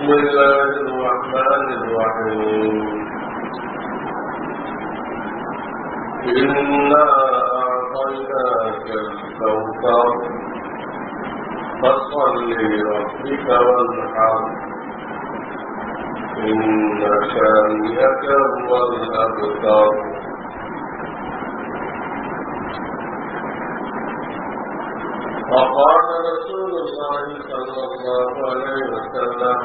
الله الرحمن الرحيم إنا أعطيناك الكوثر فصل لربك وانحر إن شانئك هو الأبتر وقال رسول الله صلى الله عليه وسلم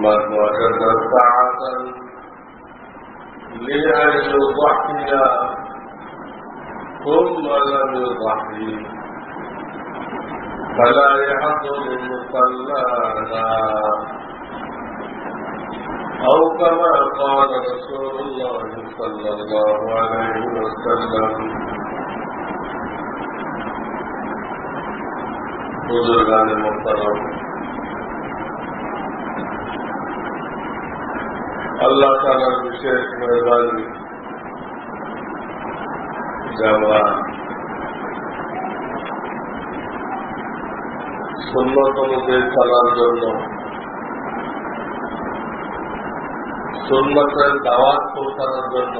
من وجد ساعة لأن يضحي ثم لم يضحي فلا يحضر مصلانا أو كما قال رسول الله صلى الله عليه وسلم. बुजुर्गान मुहतरम, अल्लाह ताआलार विशेष मेहरबानी যে আমরা সুন্নত অনুযায়ী চলার জন্য, সুন্নতের দাওয়াত পৌঁছানোর জন্য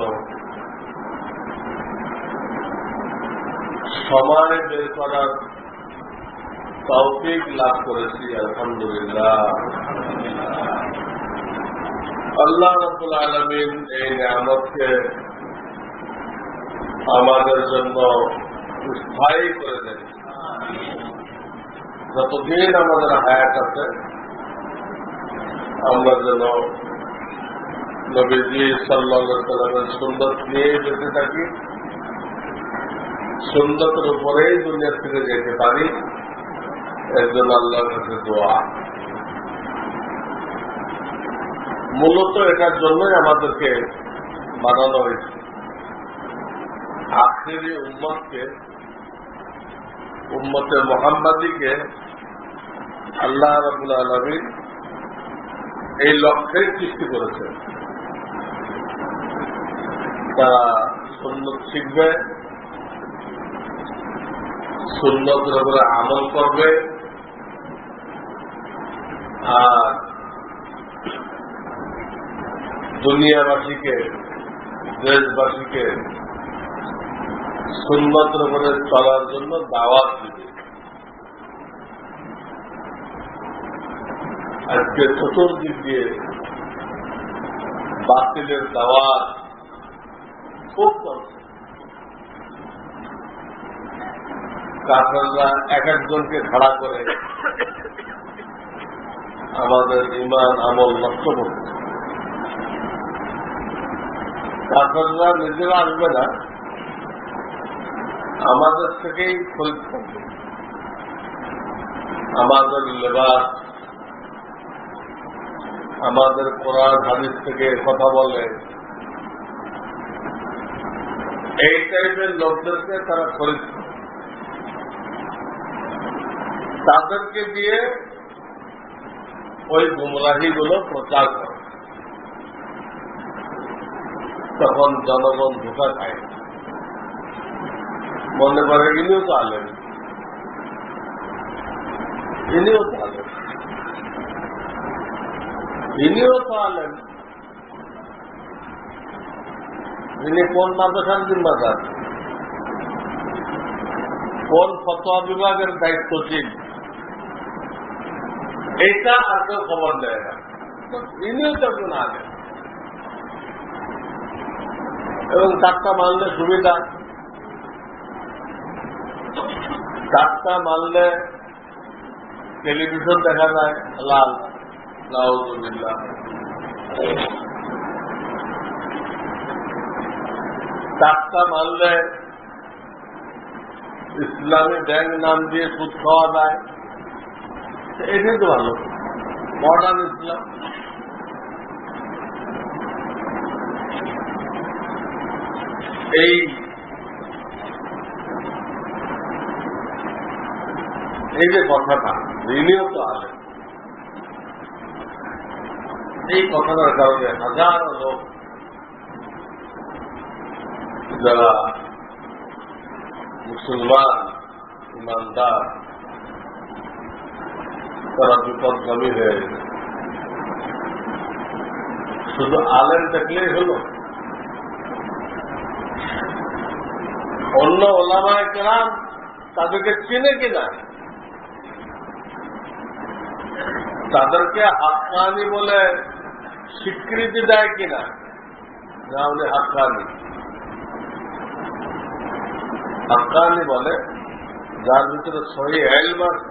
সময় বের করার তৌফিক লাভ করেছি। আলহামদুলিল্লাহ। আল্লাহ রাব্বুল আলামিন এই নিয়ামতকে আমাদের জন্য স্থায়ী করে দেন। যতদিন আমাদের হায়াত আছে আমরা যেন নবীজি সাল্লাল্লাহু আলাইহি ওয়াসাল্লামের সুন্নাত নিয়ে বেঁচে থাকি, সুন্নতের উপরেই দুনিয়া থেকে যেতে পারি। এর জন্য আল্লাহর কাছে দোয়া। মূলত এটার জন্যই আমাদেরকে বানানো হয়েছে। আখিরি উম্মতকে, উম্মতে মুহাম্মাদীকে আল্লাহ রাব্বুল আলামিন এই লক্ষ্যেই সৃষ্টি করেছেন। তারা সুন্নত শিখবে, সুন্নতের উপরে আমল করবে, আর দুনিয়াবাসীকে, দেশবাসীকে সুন্নতের উপরে চলার জন্য দাওয়াত দিবে। আজকে চতুর্দিক দিয়ে বাতিলের দাওয়াত খুব চলছে। কাফেররা এক একজনকে খাড়া করে আমাদের ঈমান আমল নষ্ট করছে। কাফেররা নিজেরা আসবে না, আমাদের থেকেই খরিদ করবে। আমাদের লেবাস, আমাদের কোরআন হাদিস থেকে কথা বলে, এই টাইপের লোকদেরকে তারা খরিদ করে, তাদেরকে দিয়ে ওই গুমরাহিগুলো প্রচার করে। তখন জনগণ ধোঁকা খায়, মনে করে ইনিও তো আলেন, ইনিও তো আলেন, ইনিও তো আলেন। ইনি কোন মাদ্রাসার জিম্মাদার, কোন ফতোয়া বিভাগের দায়িত্বশীল, এইটা আর কেউ খবর দেয় না। ইনিও তো একজন আলেন, এবং চারটা মানলে সুবিধা, চারটা মানলে টেলিভিশন দেখা যায় লাল, নাউযুবিল্লাহ। চারটা মানলে ইসলামী ব্যাংক নাম দিয়ে সুদ খাওয়া যায়। এটাই তো ভালো, মডার্ন ইসলাম। এই যে কথাটা ঋণীয় তো আলেন, এই কথাটার কারণে হাজারো লোক যারা মুসলমান ইমানদার তারা বিপদগামী হয়ে গেছে। শুধু আলেম দেখলেই হলো? অন্য ওলামায়ে কেরাম তাদেরকে চিনে কিনা, তাদেরকে হাক্কানি বলে স্বীকৃতি দেয় কিনা, না উনি হাক্কানি? হাক্কানি বলে যার ভিতরে সহি ইলম আছে,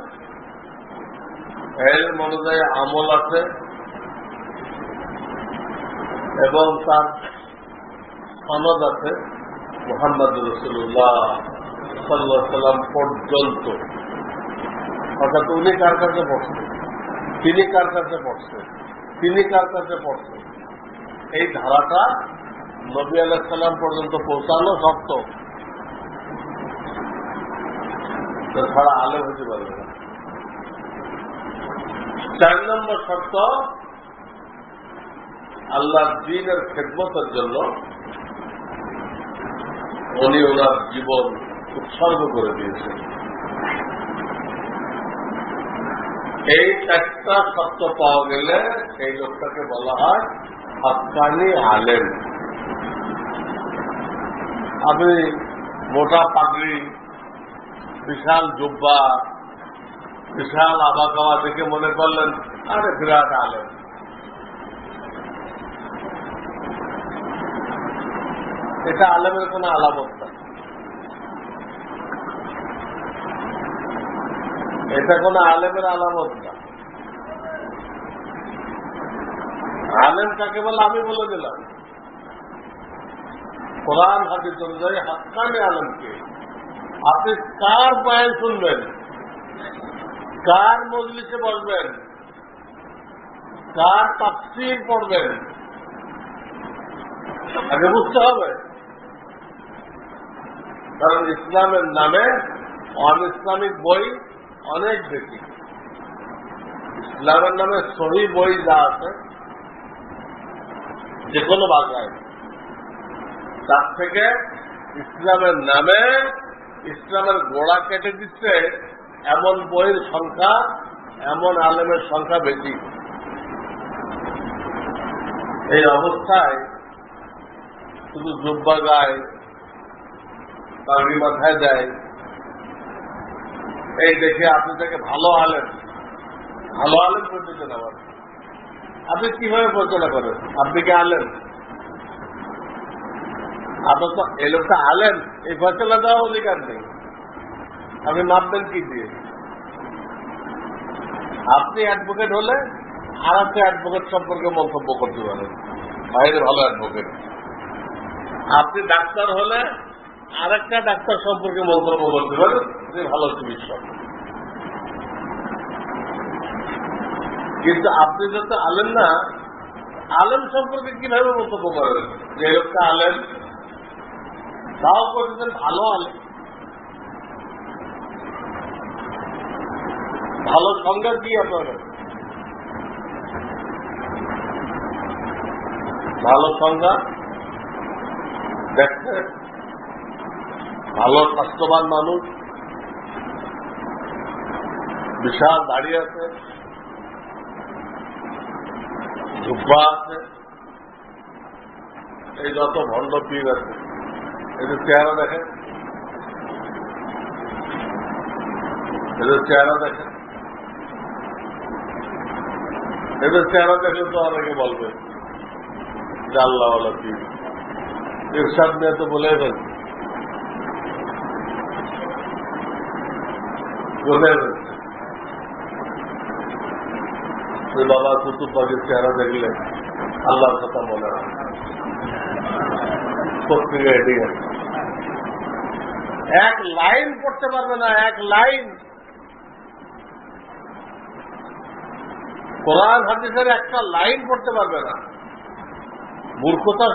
ইলম অনুযায়ী আমল আছে এবং তার সনদ আছে মুহাম্মদ রাসূলুল্লাহ সাল্লাল্লাহু আলাইহি ওয়াসাল্লাম পর্যন্ত। অর্থাৎ উনি কার কাছে পড়ছেন, তিনি কার কাছে পড়ছেন, তিনি কার কাছে পড়ছেন, এই ধারাটা নবী আলাইহিস সালাম পর্যন্ত পৌঁছানো শর্ত, ছাড়া আলেম হতে পারবে না। 4 নম্বর শর্ত, আল্লাহর দ্বীনের খেদমতের জন্য উনি ওনার জীবন উৎসর্গ করে দিয়েছেন। এই 4টা শর্ত পাওয়া গেলে এই লোকটাকে বলা হয় হাক্কানি আলেম। আপনি মোটা পাগড়ি, বিশাল জুব্বা, বিশাল আবাকাওয়া দেখে মনে করলেন আরে বিরাট আলেম। এটা আলেমের কোন আলামত না, এটা কোন আলেমের আলামত না। আলেম কাকে বলে আমি বলে দিলাম। কোরআন হাদিস অনুযায়ী হাক্কানি আলেমকে আপনি কার বয়ান শুনবেন, কার মজলিসে বসবেন, কার তাফসীর পড়বেন, আগে বুঝতে হবে। কারণ ইসলামের নামে অন ইসলামিক বই অনেক বেশি। ইসলামের নামে সহি বই যা আছে যে কোনো ভাষায়, তার থেকে ইসলামের নামে ইসলামের গোড়া কেটে দিচ্ছে এমন বইয়ের সংখ্যা, এমন আলেমের সংখ্যা বেশি। এই অবস্থায় শুধু জুব্বা গায়, পাগড়ি মাথায় দেয়, এই দেখে আপনি তাকে ভালো আলেম, ভালো আলেম করতেছেন। আবার আপনি কিভাবে পরিচালনা করেন? আপনি কি আলেম? আপনার তো এই লোকটা আলেম, এই ফয়সালা দেওয়ার অধিকার নেই। আপনি মাপবেন কি দিয়ে? আপনি অ্যাডভোকেট হলে আর একটা অ্যাডভোকেট সম্পর্কে মন্তব্য করতে পারেন, বাইরে ভালো অ্যাডভোকেট। আপনি ডাক্তার হলে আর একটা ডাক্তার সম্পর্কে মন্তব্য করতে পারেন যে ভালো চিকিৎসক। কিন্তু আপনি যত আলেম না, আলেম সম্পর্কে কিভাবে মন্তব্য করেন যে লোকটা আলেম? তাও করতেছেন ভালো আলেম। ভালো সংজ্ঞা কি আপনার? ভালো সংজ্ঞা দেখতে ভালো স্বাস্থ্যবান মানুষ, বিশাল দাঁড়িয়ে আছে, জুব্বা আছে, এই যত ভণ্ড পীর আছে, এদের চেহারা দেখেন, এদের চেহারা দেখেন, এদের চেহারা দেখলে তো অনেকে বলবে যে আল্লাহওয়ালা পীর। ইরশাদ নিয়ে তো বলে ফেলছে, বলে ফেলছে বাবা কুতুব বাগের চেহারা দেখলে আল্লাহর কথা মনে হয়। পত্রিকা এটি এক লাইন পড়তে পারবে না, এক লাইন কোরআন হাদিসের একটা লাইন পড়তে পারবে না। মূর্খতার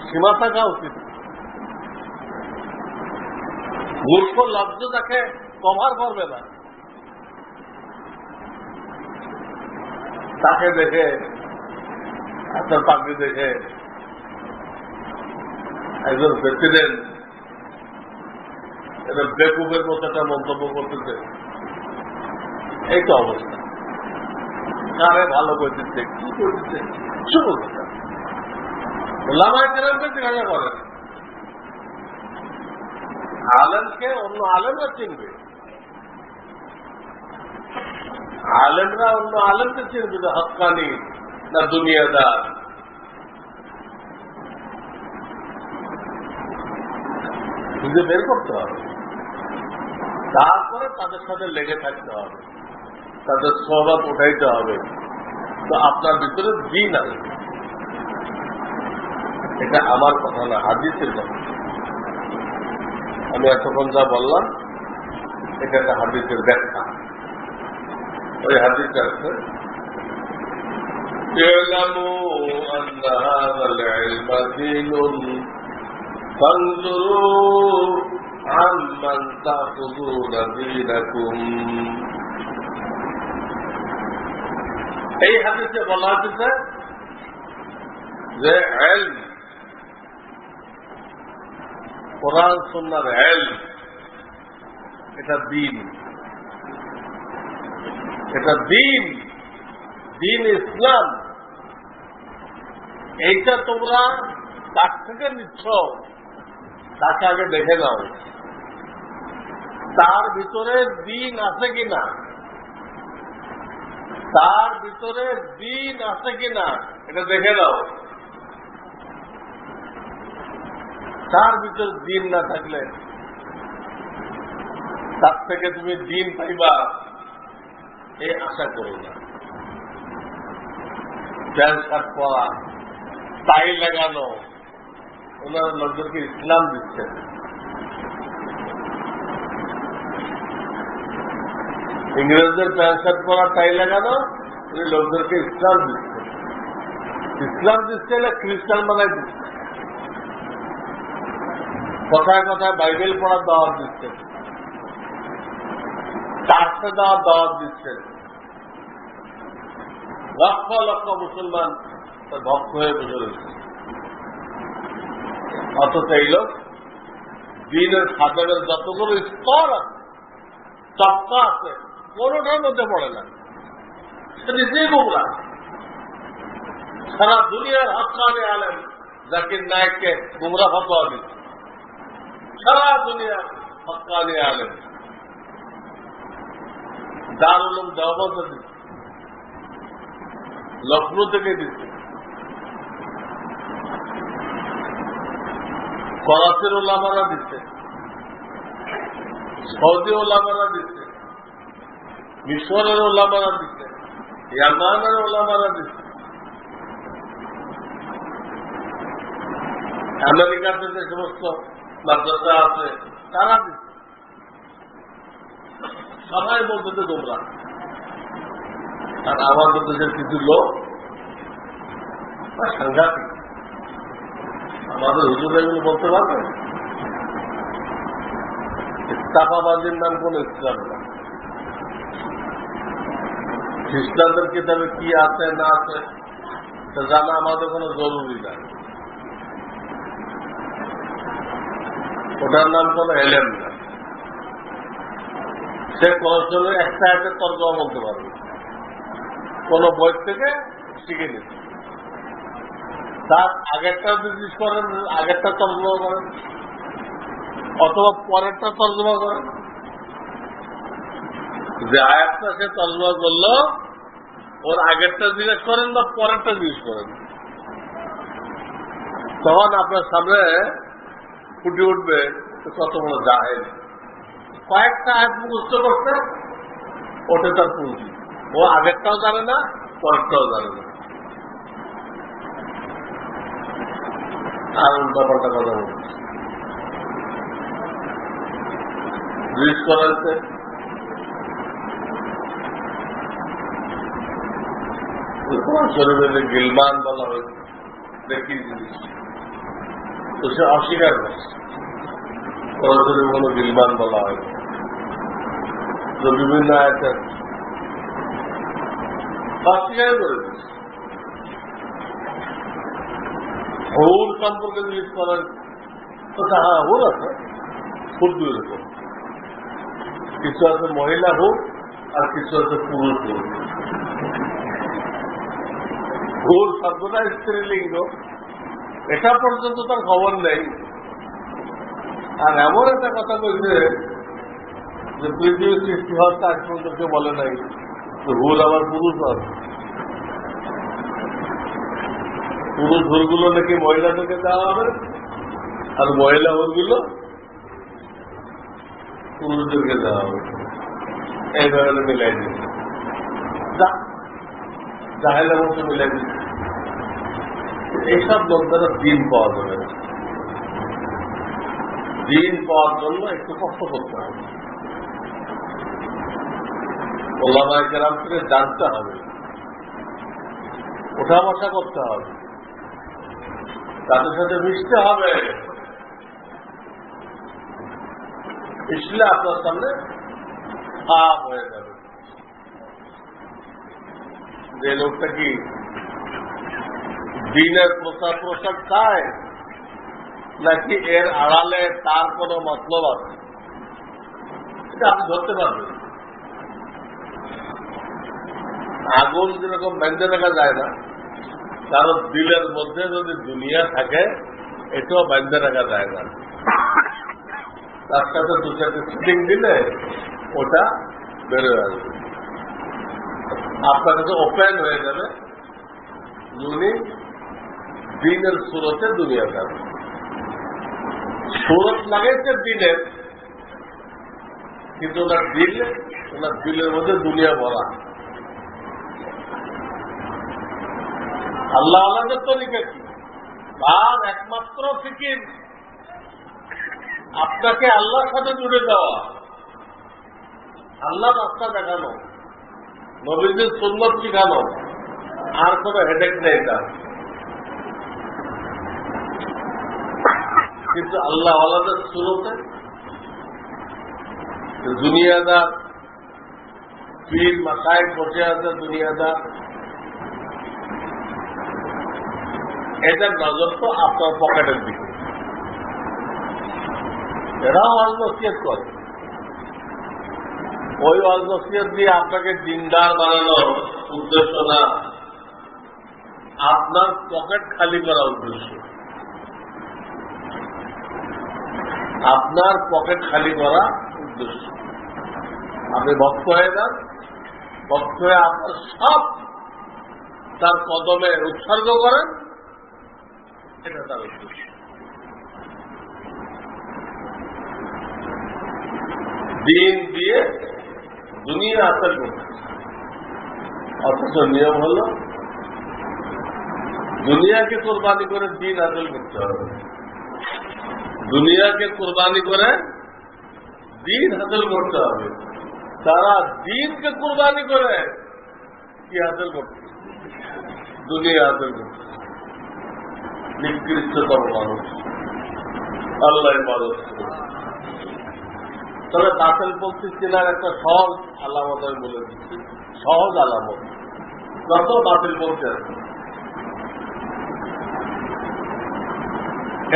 সীমা থাকা উচিত। মূর্খ লব্ধ তাকে কভার করবে না। তাকে দেখে, আপনার পাগড়ি দেখে একজন প্রেসিডেন্ট এটা বেকুবের মতো একটা মন্তব্য করতেছে, এই তো অবস্থা। কারে ভালো করতেছে, কি করতেছে, কিছু বলতে চান। ওলামায়ে কেরামকে জিজ্ঞাসা করেন, আলেমকে অন্য আলেমরা চিনবে, আলেমরা অন্য আলেমকে চিনবে যে হক্কানি না দুনিয়াদার। খুঁজে বের করতে হবে, তারপরে তাদের সাথে লেগে থাকতে হবে, তাদের স্বভাব উঠাইতে হবে, তো আপনার ভিতরে দিন আসবে। এটা আমার কথা না, হাদিসের কথা। আমি এতক্ষণ যা বললাম এটা একটা হাদিসের ব্যাখ্যা। ওই হাদিসে আছে, اعلموا أن هذا العلم دين فانظروا عمن تأخذون دينكم। এই হাদিসে বলা হচ্ছে যে ইলম, কোরআন সুন্নাহর ইলম, এটা দ্বীন, এটা দ্বীন, দ্বীন ইসলাম। এইটা তোমরা কাছ থেকে নিচ্ছ, তাকে আগে দেখে নাও, তার ভিতরে দ্বীন আছে কিনা, তার ভিতরে দ্বীন আছে কিনা এটা দেখে নাও। তার ভিতরে দ্বীন না থাকলে তার থেকে তুমি দ্বীন পাইবা এই আশা করো না। প্যান্ট শার্ট পরা, টাই লাগানো, ওনারা লোকদেরকে ইসলাম দিচ্ছেন। ইংরেজদের প্যান্ট শার্ট পরা, টাই লাগানো, উনি লোকদেরকে ইসলাম দিচ্ছেন। ইসলাম দিচ্ছে না খ্রিস্টান বানাই দিচ্ছে। কথায় কথায় বাইবেল পড়ার দাওয়াত দিচ্ছেন, চার্চে দেওয়ার দাওয়াত দিচ্ছেন। লক্ষ লক্ষ মুসলমান ভক্ত হয়ে বসে রয়েছে, অথচ এই লোক দিনের সাধনের যতগুলো স্তর আছে, তবকা আছে, কোনটার মধ্যে পড়ে না। সে নিজেই গোমরা। সারা দুনিয়ার হক্কানি আলেম জাকির নায়েককে গোমরা ফতোয়া দিচ্ছে, সারা দুনিয়ার হক্কানি আলেম। দারুল উলুম দেওবন্দ দিচ্ছে, লখনৌ থেকে দিচ্ছে, করাচির ওলামারা দিচ্ছে, সৌদি ওলামারা দিচ্ছে, মিশরের ওলামারা দিচ্ছে, ইয়ামানের ওলামারা দিচ্ছে, আমেরিকাতে যে সমস্ত মাদ্রাসা আছে তারা দিচ্ছে। সবাই বলতে তোমরা। আর আমাদের দেশের কিছু লোক সাংঘাতিক, আমাদের হুজুর এগুলো বলতে পারবেন। ইস্তাফাবাজির নাম কোন ইসলাম না। খ্রিস্টানদের কিতাবে কি আছে না আছে তা জানা আমাদের কোনো জরুরি নাই। ওটার নাম কোন এলেম না। সে কোরআনের একটা আয়াতের তর্জমা বলতে পারবে, কোন বই থেকে শিখে নিচ্ছে। তার আগেরটা জিজ্ঞেস করেন, আগেরটা তর্জমা করেন, অথবা পরেরটা তর্জমা করেন। যে আয়াতটা সে তর্জমা করলো ওর আগেরটা জিজ্ঞেস করেন বা পরেরটা জিজ্ঞেস করেন, তখন আপনার সামনে ফুটে উঠবে কত বড় জাহেল। কয়েকটা আয়াত মুখস্থ করতে ওঠে তার পুঁজি, ও আগেরটাও জানে না, পরেরটাও জানে না, আর উল্টা পাল্টা কথা বলছে। জিজ্ঞেস করাচ্ছে শরীরে গিলমান বলা হয়েছে, দেখি জিনিস তো সে অস্বীকার করছে। সরাসরি কোনো গিলমান বলা হয়েছে, তো বিভিন্ন আয়াতে অস্বীকার করে দিচ্ছে। হুর সম্পর্কে জিজ্ঞেস করার কথা, হ্যাঁ হুর আছে, খুব দুই রকম। কিছু আছে মহিলা হুর আর কিছু আছে পুরুষ হুর। হুর শব্দটা স্ত্রীলিঙ্গ, এটা পর্যন্ত তার খবর নেই। আর এমন একটা কথা বলছে যে পৃথিবীর সৃষ্টি হওয়ার আজ পর্যন্ত কেউ বলে নাই যে হুর আবার পুরুষ হয়। পুরুষ হুরগুলো নাকি মহিলাদেরকে দেওয়া হবে, আর মহিলা হুরগুলো পুরুষদেরকে দেওয়া হবে। এইভাবে মিলাই দিচ্ছে, জাহেলের মতো মিলাই দিচ্ছে। এইসব লোক দ্বারা দিন পাওয়া যাবে না। দিন পাওয়ার জন্য একটু কষ্ট করতে হবে, ওলামায়ে কেরাম থেকে জানতে হবে, ওঠা বসা করতে হবে, তাদের সাথে মিশতে হবে। মিশলে আপনার সামনে সাফ হয়ে যাবে যে লোকটা কি দিনের প্রচার প্রসার চায় নাকি এর আড়ালে তার কোন মতলব আছে, এটা আপনি ধরতে পারবেন। আগুন যেরকম বেঁধে রাখা যায় না, কারণ দিলের মধ্যে যদি দুনিয়া থাকে এটাও বেঁধে রাখা যায় না। তার সাথে দু চারটে সিটিং দিলে ওটা বেরোয় আসবে, আপনার কাছে ওপেন হয়ে যাবে। উনি দিনের সুরতে দুনিয়া যাবে, সুরত লাগাইছে দিনের, কিন্তু ওনার দিলের মধ্যে দুনিয়া ভরা। আল্লাহ আল্লাহের তরিকা কি? তার একমাত্র ফিকির আপনাকে আল্লাহর সাথে জুড়ে দেওয়া, আল্লাহ রাস্তা দেখানো, নবীদের সুন্নত শিখানো, আর কোনো হেডেক নেই তার। কিন্তু আল্লাহ আল্লাহদের সুরতে দুনিয়াদার পীর মাসায়েখ বসে আছে, দুনিয়াদার, এটার নজর তো আপনার পকেটের দিকে। এরাও ওয়াজ নসিহত করে, ওই ওয়াজ নসিহত দিয়ে আপনাকে দিনদার বানানোর উদ্দেশ্য না, আপনার পকেট খালি করা উদ্দেশ্য। আপনার পকেট খালি করা উদ্দেশ্য। আপনি ভক্ত হয়ে যান, ভক্ত হয়ে আপনার সব তার কদমে উৎসর্গ করেন, এটা তার উদ্দেশ্য। দিন দিয়ে দুনিয়া হাসিল করতে, অথচ নিয়ম হল দুনিয়াকে কোরবানি করে দিন হাসিল করতে হবে। দুনিয়াকে কোরবানি করে দিন হাসিল করতে হবে। তারা দিনকে কোরবানি করে কি হাসিল করতে? দুনিয়া হাসিল করতে। নিকৃষ্টতম মানুষ, আল্লাহ ইবাদত করে। তবে বাতিল পন্থী চেনার একটা সহজ আলামত আমি বলে দিচ্ছি, সহজ আলামত। যত বাতিল পন্থী আছে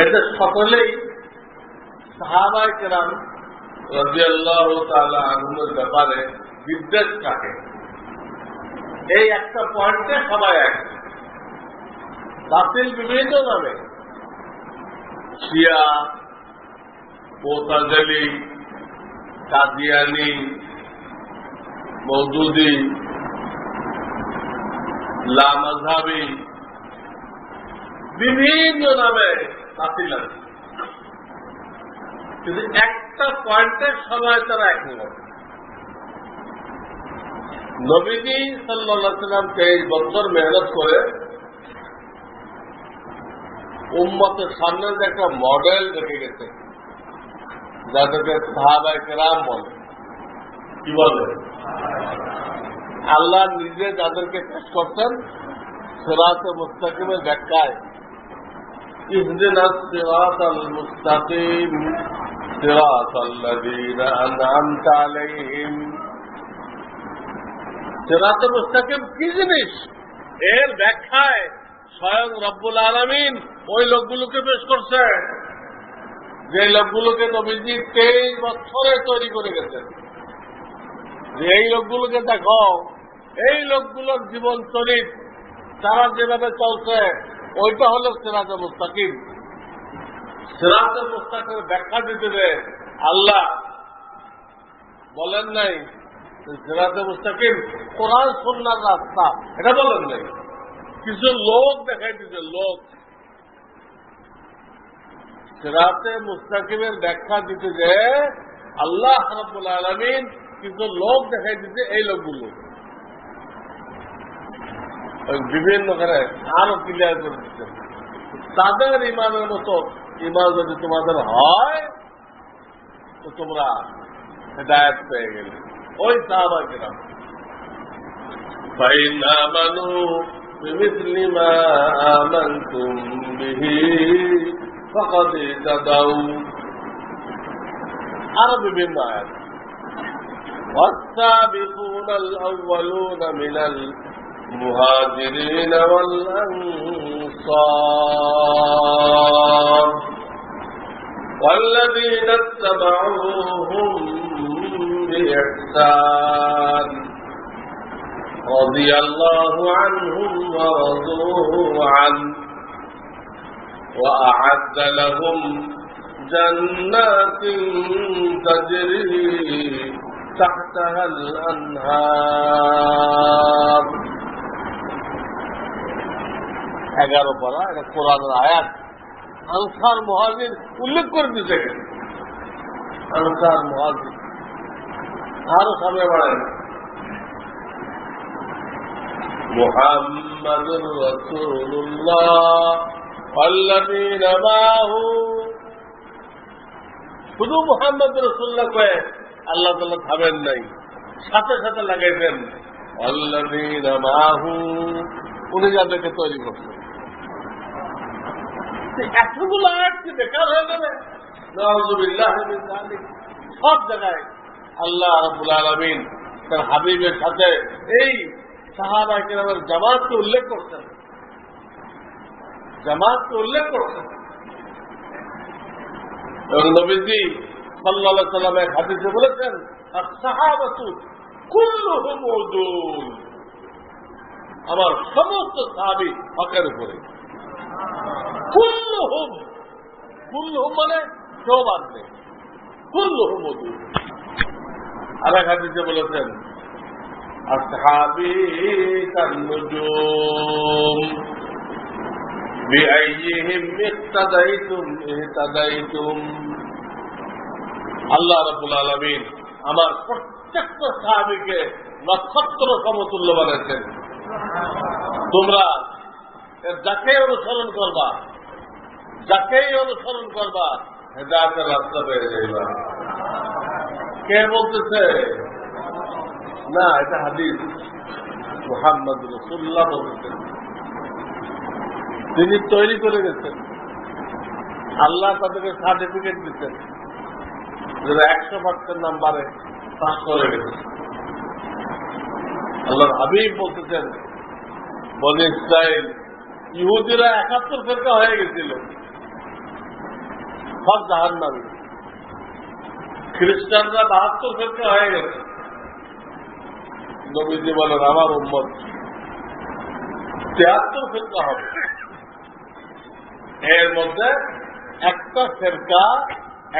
এদের সকলেই সাহাবায়ে কেরাম রাদিয়াল্লাহু তাআলা আনহুর ব্যাপারে বিদ্বেষ রাখে। এই একটা পয়েন্টে সবাই এক। বাতিল বিভিন্ন নামে, শিয়া, মুতাজিলি, কাদিয়ানি, মওদুদি, লামাযহাবি, বিভিন্ন নামে বাতিল আছে, কিন্তু একটা পয়েন্টে সবাই তারা একমত। নবীজি সাল্লাল্লাহু আলাইহি ওয়াসাল্লাম 23 বছর মেহনত করে উম্মতের সামনে যে একটা মডেল রেখে গেছে, যাদেরকে সাহাবায়ে কেরাম বলে। কি বলে? আল্লাহ নিজে যাদেরকে পেশ করছেন সিরাতে মুস্তাকিমের ব্যাখ্যায়, ইহদিনাস সিরাতাল মুস্তাকিম সিরাতাল্লাযীনা আন'আমতা আলাইহিম। সিরাতে মুস্তাকিম কি জিনিস, এর ব্যাখ্যায় স্বয়ং রব্বুল আলামিন ওই লোকগুলোকে পেশ করছে যে লোকগুলোকে নবীজি 23 বছরে তৈরি করে গেছেন। যে এই লোকগুলোকে দেখো, এই লোকগুলোর জীবন চরিত তারা যেভাবে চলছে ওইটা হলো সিরাতে মুস্তাকিম। সিরাতে মুস্তাকিমের ব্যাখ্যা দিতে দেয় আল্লাহ বলেন নাই সিরাতে মুস্তাকিম কোরআন সুন্নাহর রাস্তা, এটা বলেন নাই। কিছু লোক দেখাই দিতে, লোক সিরাতে মুস্তাকিমের ব্যাখ্যা দিতে যে আল্লাহ রাব্বুল আলামিন কিছু লোক দেখাই দিতে, এই লোকগুলো বিভিন্ন করে আরো ক্লিয়ার করে দিচ্ছেন। তাদের ইমানের মতো ইমান যদি তোমাদের হয় তো তোমরা হেদায়েত পেয়ে গেলে। ওই সাহাবায়ে কেরাম ফাইন আমানু বিমিসলি মা আমানতুম বিহি ফাকাদ ইহতাদাউ। আরো বিভিন্ন আয়াত والسابقون الأولون من المهاجرين والأنصار والذين اتبعوهم بإحسان رضي الله عنهم ورضوا عنه وأعد لهم جنات تجري تحتها الأنهار। 11 পারা, এটা কোরআনের আয়াত। আনসার মুহাজির উল্লেখ করে দিতে গেছে, আনসার মুহাজির আরো সামনে বাড়ায় মুহাম্মাদুর রাসূলুল্লাহ ওয়াল্লাযীনা মাআহু। শুধু মুহাম্মদ রাসূলুল্লাহ কয়ে আল্লাহ তাআলা থামেন নাই, সাথে সাথে লাগাইছেন ওয়াল্লাযীনা মাআহু, উনি যাদেরকে তৈরি করছেন। এতগুলো আয়াত কি বেকার হয়ে যাবে? নাউযুবিল্লাহ মিন যালিক। সব জায়গায় আল্লাহ রাব্বুল আলামিন তার হাবিবের সাথে এই সাহাবায়ে কেরামের জামাতকে উল্লেখ করছেন, জামাতকে উল্লেখ করছেন। এবং নবীজি সাল্লাল্লাহু আলাইহি ওয়াসাল্লাম এক হাদিসে বলেছেন আস-সাহাবাতু কুল্লুহুম উদুল, আমার সমস্ত সাহাবী হকের উপরে। কুল্লুহুম, কুল্লুহুম মানে কেউ বাদ নেই, কুল্লুহুম উদুল। আর এক হাদিসে বলেছেন আসহাবী কান্নুজুম বিআইয়িহিম ইক্তাদাইতুম ইহতাদাইতুম। আল্লাহ রাব্বুল আলামিন আমার প্রত্যেকটা সাহাবীকে নক্ষত্র সমতুল্য বানাইছেন। তোমরা যাকেই অনুসরণ করবা, যাকেই অনুসরণ করবা হেদায়েতের রাস্তা পেয়ে যাইবা। কে বলতেছে? না, এটা হাদিস, মুহাম্মদ রাসূলুল্লাহ বলতেছেন। তিনি তৈরি করে গেছেন, আল্লাহ তাদেরকে সার্টিফিকেট দিচ্ছেন, যারা 100% নাম্বারে পাস করে গেছে। আল্লাহর হাবিব বলতেছেন বনি ইসরাইল ইহুদিরা 71 ফেরকা হয়ে গেছিল, সব জাহান্নামী। খ্রিস্টানরা 72 ফেরকা হয়ে গেছে। নবীজি বলেন আমার উম্মত 73 ফেরকা হবে, এর মধ্যে একটা ফেরকা,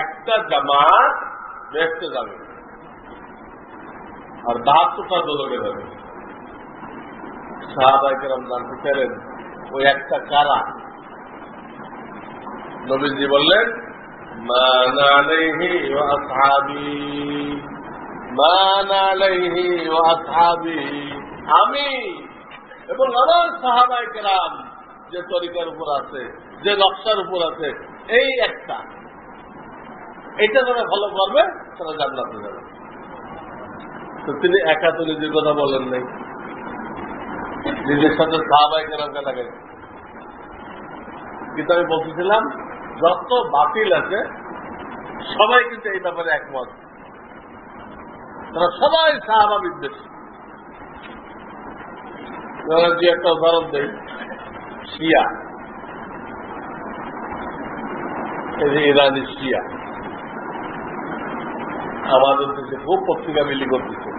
একটা জামাত বেহেশতে যাবে আর 72টা দোজখে যাবে। সাহাবায়ে কেরাম জানতে চাইলেন ওই একটা কারা? নবীজি বললেন মান আলাইহি ওয়া আসহাবি, মান আলাইহি ওয়া আসহাবি, আমি এবং আমার সাহাবায়ে কেরাম যে তরিকার উপর আছে, যে নকশার উপর আছে, এই একটা, এটা যারা ফলো করবে তারা জান্নাতে যাবে। তো তিনি একা তো নিজের কথা বলেন নাই, নিজের সাথে সাহাবায়ে কেরামকে লাগাইছে। কিন্তু আমি বলতেছিলাম যত বাতিল আছে সবাই কিন্তু এই ব্যাপারে একমত, তারা সবাই সাহাবা বিদ্বেষী। যে একটা উদাহরণ দেই, শিয়া, এই যে ইরানি শিয়া আমাদের দেশে খুব পত্রিকা বিলি করতেছে,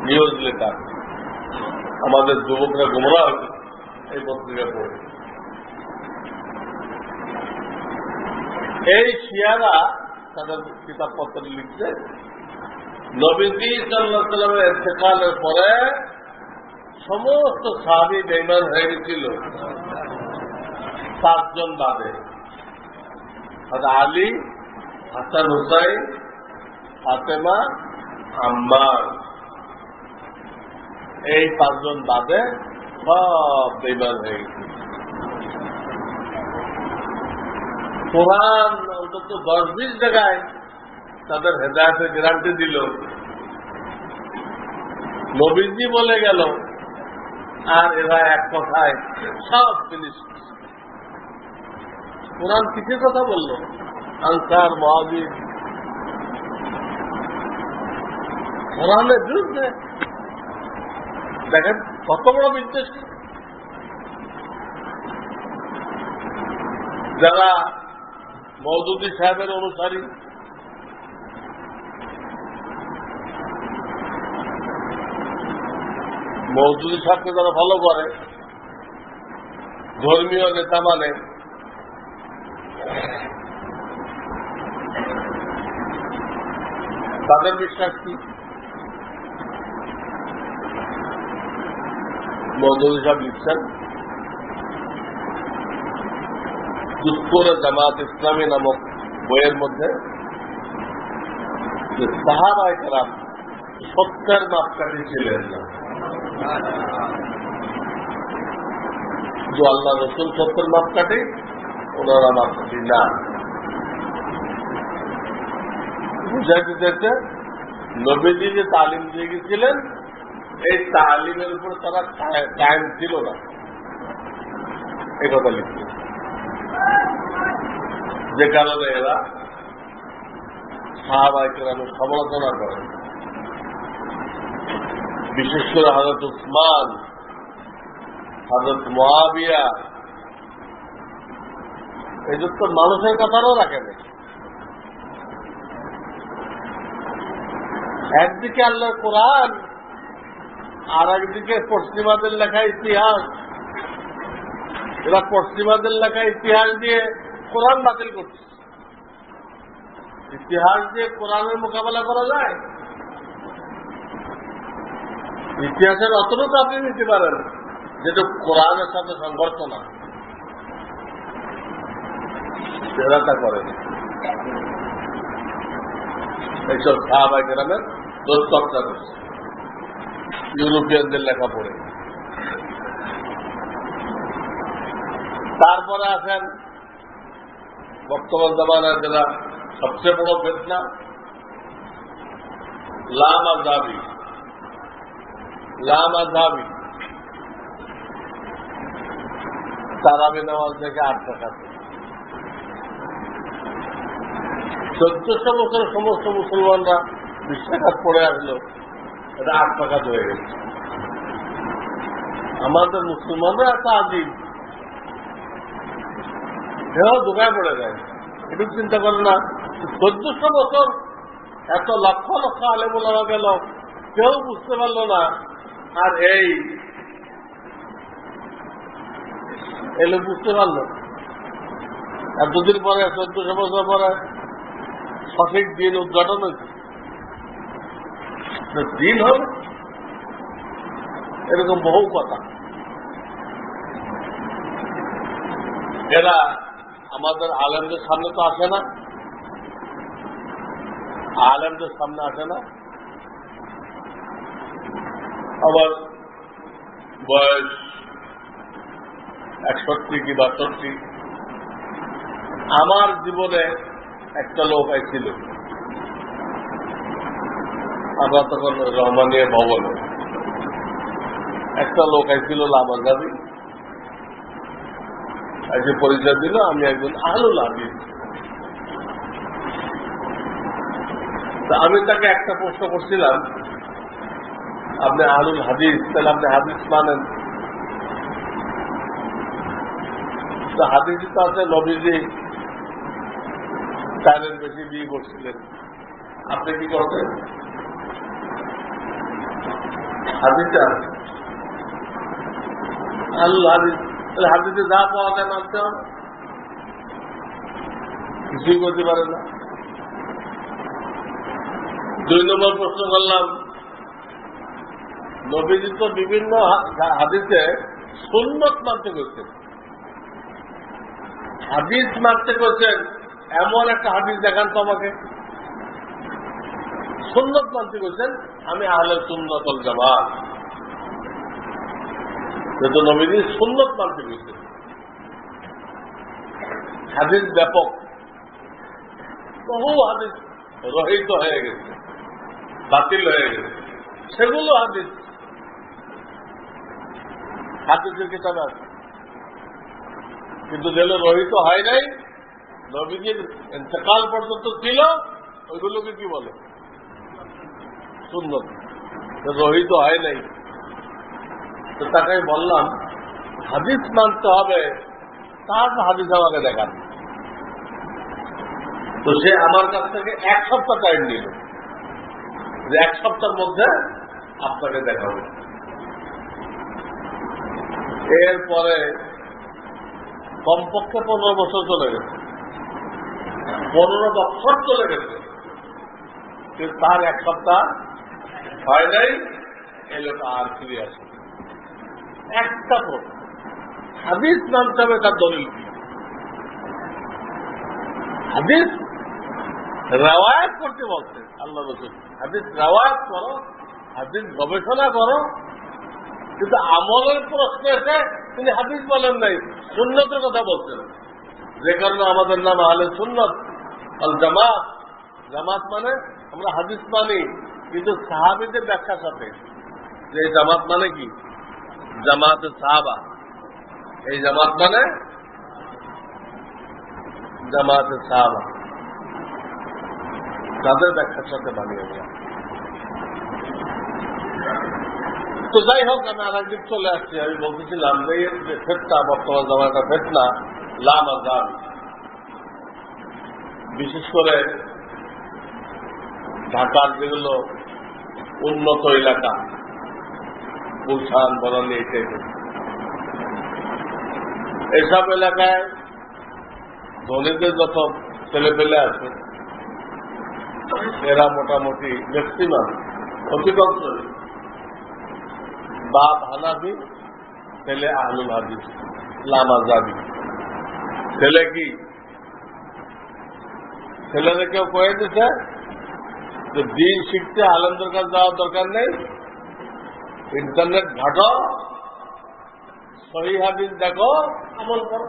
নিউজ লেটার, আমাদের যুবকরা গুমরা হয়েছে এই পত্রিকা পড়ে। এই শিয়ারা তাদের কিতাবপত্র লিখছে নবীজি সাল্লাল্লাহু আলাইহি ওয়াসাল্লামের ইন্তেকালের পরে সমস্ত সাহাবী বেঈমান হয়ে গেছিল 7 জন বাদে। আলী, হাসান হুসাইন, ফাতেমা, আম্মার, এই 5 জন বাদে সব বেঈমান হয়ে গেছিল। কোরআন অন্তত 10-20 জায়গায় তাদের হেদায়েতের গ্যারান্টি দিল, নবীজি বলে গেল, আর এরা এক কথায় সব ফিনিশ। কোরআন কিসের কথা বলল? আনসার, মুহাজির, কোরআনের বিরুদ্ধে। দেখেন কত বড় বিদ্বেষ। যারা মওদুদী সাহেবের অনুসারী, মওদুদী সাহেবকে যারা ফলো করে, ধর্মীয় নেতা মানে, তাদের বিশ্বাস কি? মওদুদী সাহেব লিখছেন দুস্তুর জামাত ইসলামী নামক বইয়ের মধ্যে যে সাহাবায়ে কেরাম সত্যের মাপকাঠি ছিলেন না। जो আল্লাহ রসুল সত্যের মাপকাঠি, ওনারা মাপকাঠি না। বুঝাইতে চাইছে নবীজি যে তালিম দিয়ে গেছিলেন, এই তালিমের উপর তারা কায়েম ছিল না, এই কথা লিখছে। যে কারণে এরা সাহাবায়ে কেরামের সমালোচনা করেন, বিশেষ করে হযরত উসমান, হযরত মুআবিয়া, এদের তো মানুষের কথারও রাখে না। একদিকে আল্লাহর কোরআন, আর একদিকে পশ্চিমাদের লেখা ইতিহাস। এরা পশ্চিমাদের লেখা ইতিহাস দিয়ে কোরআন বাতিল করছে। ইতিহাস দিয়ে কোরআনের মোকাবেলা করা যায়? ইতিহাসের অতটুকু আপনি নিতে পারেন যেটা কোরআনের সাথে সংঘর্ষ না, এরা তা করে। এইসব সাহাবায়ে কেরামের দোষচর্চা করছে ইউরোপিয়ানদের লেখা পড়ে। তারপরে আছেন বর্তমান জামানায় যারা সবচেয়ে বড় ফিতনা, লামাযহাবী। তারাবি নামাজ থেকে 8 রাকাত। 1400 বছরের সমস্ত মুসলমানরা 20 রাকাত পড়ে আসলো, এটা 8 রাকাত হয়ে গেছে। আমাদের মুসলমানরা এত আজীব, এও দোকায় পড়ে যায়। একটু চিন্তা করে না, 1400 বছর এত লক্ষ লক্ষ আলেম ওলামা গেল, কেউ বুঝতে পারল না। আর এই এলো বুঝতে পারল, এতদিন পরে 1400 বছর পরে সঠিক দিন উদ্ঘাটন হয়েছে। দিন হবে এরকম বহু কথা। এরা আমাদের আলেমদের সামনে তো আসে না, আলেমদের সামনে আসে না। আবার বয়স 61 কি 62। আমার জীবনে একটা লোক আইছিল, আমরা তখন রহমানিয়া ভবনে, একটা লোক আইছিল লামাযহাবী, যে পরিচয় দিল আমি একজন আহলুল হাদিস। তা আমি তাকে একটা প্রশ্ন করছিলাম, আপনি আহলুল হাদিস, তাহলে আপনি হাদিস মানেন? তো হাদিস তো আছে নবীজি 4-এর বেশি বিয়ে করছিলেন, আপনি কি করতেন? হাদিসে আছে আল্লাহ হাদিস, তাহলে হাদিসে যা পাওয়া যায় মানতে হবে, কিছুই করতে পারে না। 2 নম্বর প্রশ্ন করলাম, নবীজি তো বিভিন্ন হাদিসে সুন্নত মানতে করছেন, হাদিস মানতে করছেন, এমন একটা হাদিস দেখান তো আমাকে। সুন্নত মানতে করছেন, আমি আহলে সুন্নাত ওয়াল জামাত, যেহেতু নবীজি সুন্নত মানতে করছেন। হাদিস ব্যাপক, বহু হাদিস রহিত হয়ে গেছে, বাতিল হয়ে গেছে, সেগুলো হাদিসের কিতাবে আছে, কিন্তু যেগুলো রহিত হয় নাই, নবীজির ইন্তেকাল পর্যন্ত ছিল, ওইগুলোকে কি বলে? সুন্নত। রহিত হয় নাই, তো তাকে বললাম হাদিস মানতে হবে, তার হাদিস আমাকে দেখান। তো সে আমার কাছ থেকে 1 সপ্তাহ টাইম নিল, যে 1 সপ্তাহের মধ্যে আপনাকে দেখাবো। এরপরে কমপক্ষে 15 বছর চলে গেছে, 15 বছর চলে গেছে, কিন্তু তার 1 সপ্তাহ হয় নাই, এই লোক আর ফিরে আসে। একটা হাদিস মানতে হবে, তার দলিল কি? হাদিস রেওয়ায়াত করতে বলছে আল্লাহ রাসূল, হাদিস রেওয়ায়াত করো, হাদিস গবেষণা করো, কিন্তু আমলের প্রশ্ন এসে তিনি হাদিস বলেন নাই, সুন্নতের কথা বলছেন। যে কারণে আমাদের নাম আহলে সুন্নাত ওয়াল জামাত। জামাত মানে আমরা হাদিস মানি, কিন্তু সাহাবীদের ব্যাখ্যার সাথে। যে জামাত মানে কি? জামাতে সাহাবা। এই জামাত মানে জামাতে সাহাবা, তাদের ব্যাখ্যার সাথে মানি আমরা। তো যাই হোক, আমি আর একদিন চলে আসছি। আমি বলতেছিলাম যে ফেতনা, বর্তমান জামাটা ফেতনা, লামাযাব, বিশেষ করে ঢাকার যেগুলো উন্নত এলাকা, গুলশান, বনানী, এই টাইপের, এসব এলাকায় ধনীদের যত ছেলেপেলে আছে, এরা মোটামুটি ম্যাক্সিমাম, অধিকাংশ বাপ হানাফি, ছেলে আহলুল হাদিস, লামাযাবি। ছেলে কি? ছেলেরা কেউ কয়ে দিচ্ছে যে দিন শিখতে আলেমদের কাছে যাওয়ার দরকার নেই, ইন্টারনেট ঘাটো, সহিহ হাদিস দেখো, আমল করো।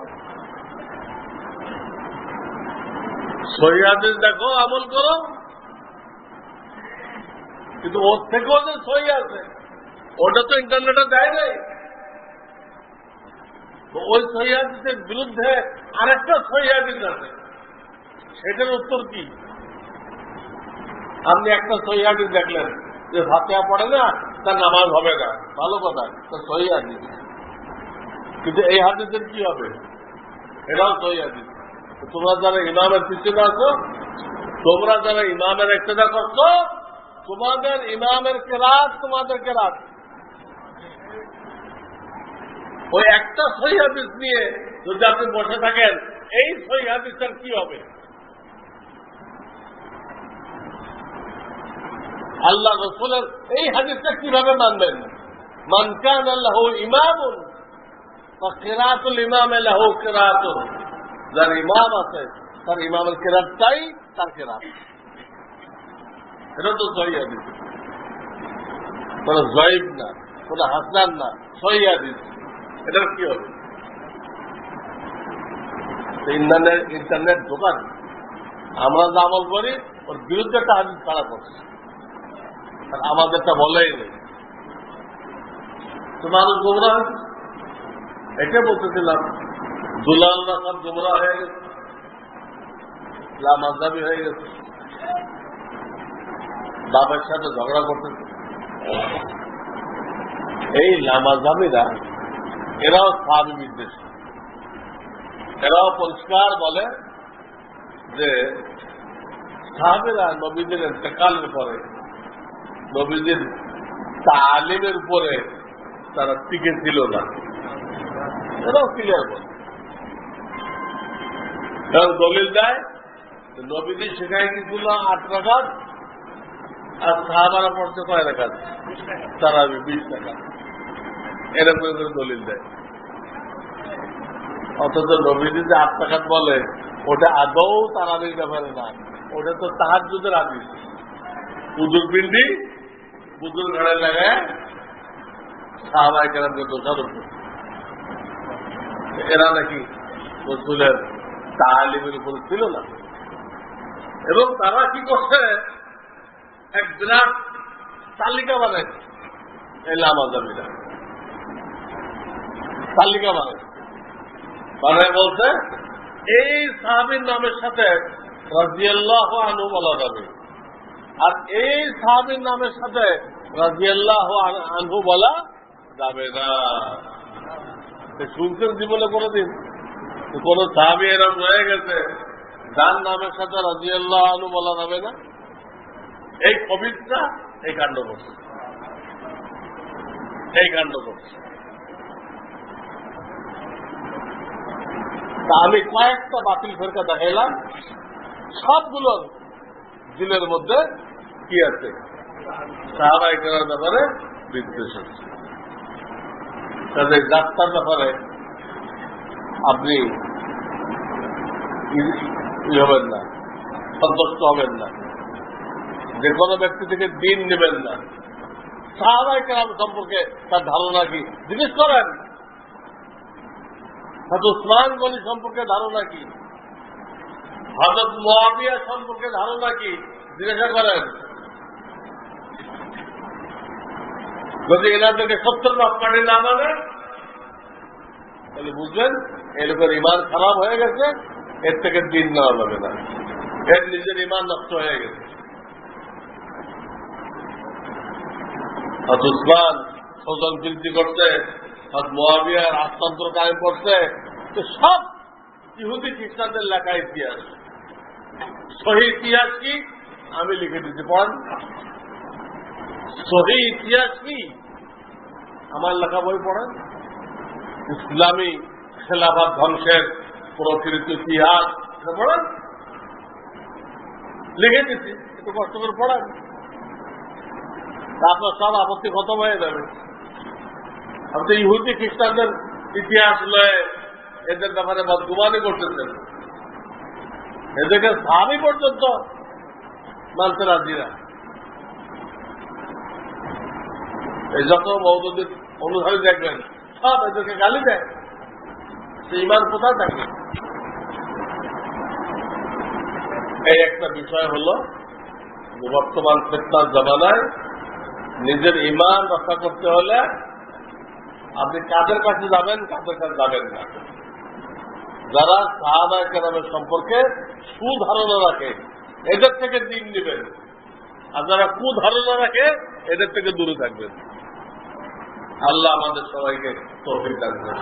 সহিহ হাদিস দেখো, আমল করো। কিন্তু ওর থেকেও যে সহিহ আছে, ওটা তো ইন্টারনেটে দেয় নাই। ওই সহিহ হাদিসের বিরুদ্ধে আরেকটা সহিহ হাদিস আছে, সেটার উত্তর কি? আপনি একটা সহিহ হাদিস দেখলেন যে ফাতিহা পড়ে না, তার নামাজ হবে না, ভালো কথা, তার সহিহ হাদিস। কিন্তু এই হাদিসের কি হবে? এটাও সহিহ হাদিস। তোমরা যারা ইমামের পিছনে আছো, তোমরা যারা ইমামের ইক্তেদা করছো, তোমাদের ইমামের কেরাত তোমাদের কেরাত। ওই একটা সহিহ হাদিস নিয়ে যদি আপনি বসে থাকেন, এই সহিহ হাদিসটার কি হবে? আল্লাহ রাসূলের এই হাদিসটা কিভাবে মানবেন? মান কানা লাহু ইমামুন ফাকিরাতুল ইমাম লাহু কিরাতুন। যার ইমাম আছে, তার ইমামের কিরাতটাই তার কিরাত। এটা তো সহিহ হাদিস, কোনো যায়েব না, কোনো হাসান না, সহিহ হাদিস। এটার কি হবে? ইন্টারনেট দোকান, আমরা যা আমল করি ওর বিরুদ্ধে একটা হাদিস ছাড়া করছে, আর আমাদেরটা বলেই নেই, তো মানুষ গোমরাহ। এটা বলতেছিলাম, দুলালরা সব গোমরাহ হয়ে গেছে, লামাযাবি হয়ে গেছে, বাবার সাথে ঝগড়া করতেছে। এই লামাযাবিরা এরাও সাহাবী বিদ্বেষী। এরাও পরিষ্কার বলে যে সাহাবীরা নবীদের ইন্তেকালের পরে, নবীদের তালিমের উপরে তারা টিকে ছিল না, এটাও ক্লিয়ার বলে। কারণ দলিল দেয় নবীজি শেখায় কিছু 8 রাকাত, আর সাহাবারা পড়ছে 6 রাকাত, তারাবি 20 রাকাত, এরকম করে দলিল দেয়। অথচ নবীজি যে 8 রাকাত বলে ওটা আদৌ তারাবির ব্যাপারে না, ওটা তো তাহাজ্জুদের হাদিস। উজুর পিন্ডি বুজুর ঘাড়ে লাগায় সাহাবায়ে কেরামকে দোষারোপ করে। এরা নাকি রাসূলের তালিমের উপর ছিল না, এবং তারা কি করছে এক বিরাট তালিকা বানাইছে। এই লামাজাবিরা তালিকা বানায় বলছে এই সাহাবীর নামের সাথে রাদিয়াল্লাহু আনহু বলা যাবে, আর এই সাহাবীর নামের সাথে রাদিয়াল্লাহু আনহু বলা যাবে না। শুনছেন জীবনে কোনদিন কোন সাহাবী এরকম হয়ে গেছে যার নামের সাথে রাদিয়াল্লাহু আনহু বলা যাবে না? এই কবিরটা এই কাণ্ড করছে, এই কাণ্ড করছে। তা আমি কয়েকটা বাতিল ফেরকা দেখাইলাম, সবগুলোর দিলের মধ্যে কি আছে? সাহাবায়ে কেরামের ব্যাপারে বিদ্বেষ আছে। তাদের যাত্রার ব্যাপারে আপনি হবেন না, সন্তুষ্ট হবেন না, যে কোনো ব্যক্তি থেকে দিন নেবেন না। সাহাবায়ে কেরাম সম্পর্কে তার ধারণা কি জিজ্ঞেস করেন। হযরত উসমান গনি সম্পর্কে ধারণা কি, হযরত মুআবিয়া সম্পর্কে ধারণা কি জিজ্ঞাসা করেন। যদি এনাদেরকে 70 মাপকাঠি না মানে তাহলে বুঝবেন এই লোকের ইমান খারাপ হয়ে গেছে, এর থেকে দিন নেওয়া যাবে না, এর নিজের ইমান নষ্ট হয়ে গেছে। হযরত উসমান স্বজন বৃদ্ধি করতে, হযরত মুআবিয়া রাজতন্ত্র কায়েম করতে, তো সব ইহুদি খ্রিস্টানদের লেখা ইতিহাস। সহি ইতিহাস কি আমি লিখে দিতে পারেন, সহি ইতিহাস কি আমার লেখা বই পড়েন। ইসলামী খেলাফত ধ্বংসের প্রকৃত ইতিহাস পড়েন, লিখে দিচ্ছি, একটু কষ্ট করে পড়েন, তারপর সব আপত্তি খতম হয়ে যাবে। আপনি ইহুদি খ্রিস্টানদের ইতিহাস লয়ে এদের ব্যাপারে বদগুমানি করতেছেন, এদেরকে সাহাবী পর্যন্ত মানতে রাজি না। এই যত মওদুদের অনুসারী দেখবেন সব এদেরকে গালি দেয়, সে ইমান কোথায় থাকে? এই একটা বিষয় হল বর্তমান ফিতনার জামানায় নিজের ইমান রক্ষা করতে হলে আপনি কাদের কাছে যাবেন, কাদের কাছে যাবেন না। যারা সাহাবায়ে কেরামের সম্পর্কে সুধারণা রাখে এদের থেকে দিন নেবেন, আর যারা কুধারণা রাখে এদের থেকে দূরে থাকবেন। আল্লাহ আমাদের সবাইকে তৌফিক দান করুন।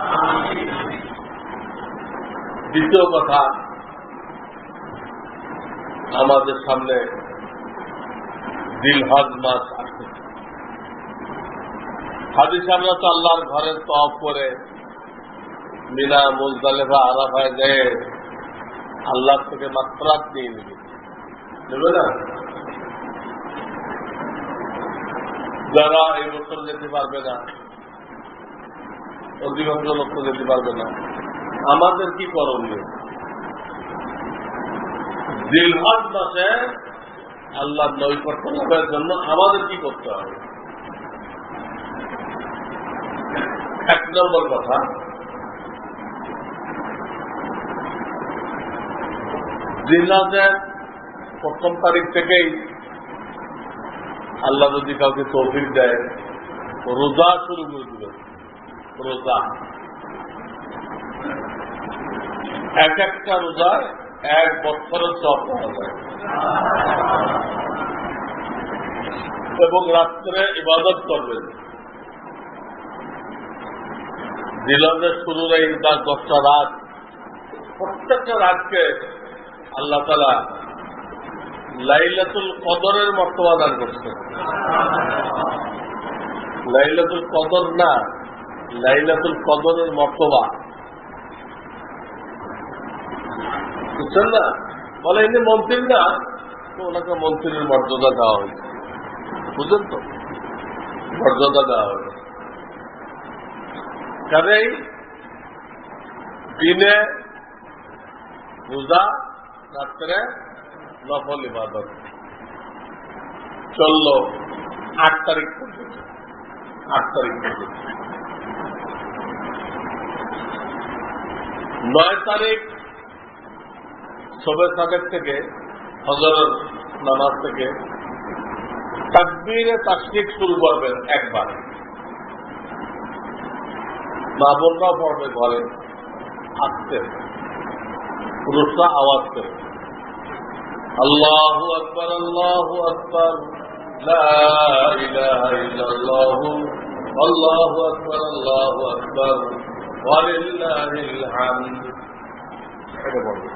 দ্বিতীয় কথা, আমাদের সামনে জিলহজ মাস আসছে। হাদিসে আমরা তো আল্লাহর ঘরের তওয়াফ করে মিনা, মুজদালিফা, আরাফায় যেয়ে আল্লাহ থেকে মাগফিরাত নিয়ে নেবে না। যারা এই বছর যেতে পারবে না, অধিকাংশ লোক তো যেতে পারবে না, আমাদের কি করণীয়? জিলহজ মাসে আল্লাহর নৈকট্য লাভের জন্য আমাদের কি করতে হবে? 1 নম্বর কথা, জিলহজের 1ম তারিখ থেকেই আল্লাহ যদি কাউকে তৌফিক দেয় রোজা শুরু করে দিল। রোজা এক একটা রোজায় 1 বছরের সওয়াব পাওয়া যায়, এবং রাত্রে ইবাদত করবেন। জিলহজের শুরুর এই 10টা রাত, প্রত্যেকটা রাতকে আল্লাহ তাআলা লাইলাতুল কদরের মর্তবা দান করছে। লাইলাতুল কদর না, লাইলাতুল কদরের মর্তবা, বুঝছেন না? বলে ইনি মন্ত্রী না, তো ওনাকে মন্ত্রীর মর্যাদা দেওয়া হয়েছে। বুঝলেন তো? মর্যাদা দেওয়া হয়েছে। কাজেই দিনে রোজা, রাত্রে নফল ইবাদত চলল 8 তারিখ পর্যন্ত। 8 তারিখ পর্যন্ত। 9 তারিখ শবে সাদেক থেকে, ফজরের নামাজ থেকে তাকবীরে তাশরিক শুরু করবেন একবার। মা বোনরাও পড়বে ঘরে, আসতে পুরুষরা আওয়াজ করে আল্লাহু আকবার, আল্লাহু আকবার, লা ইলাহা ইল্লাল্লাহু, আল্লাহু আকবার, আল্লাহু আকবার, ওয়া লিল্লাহিল হামদ। এটা বলবে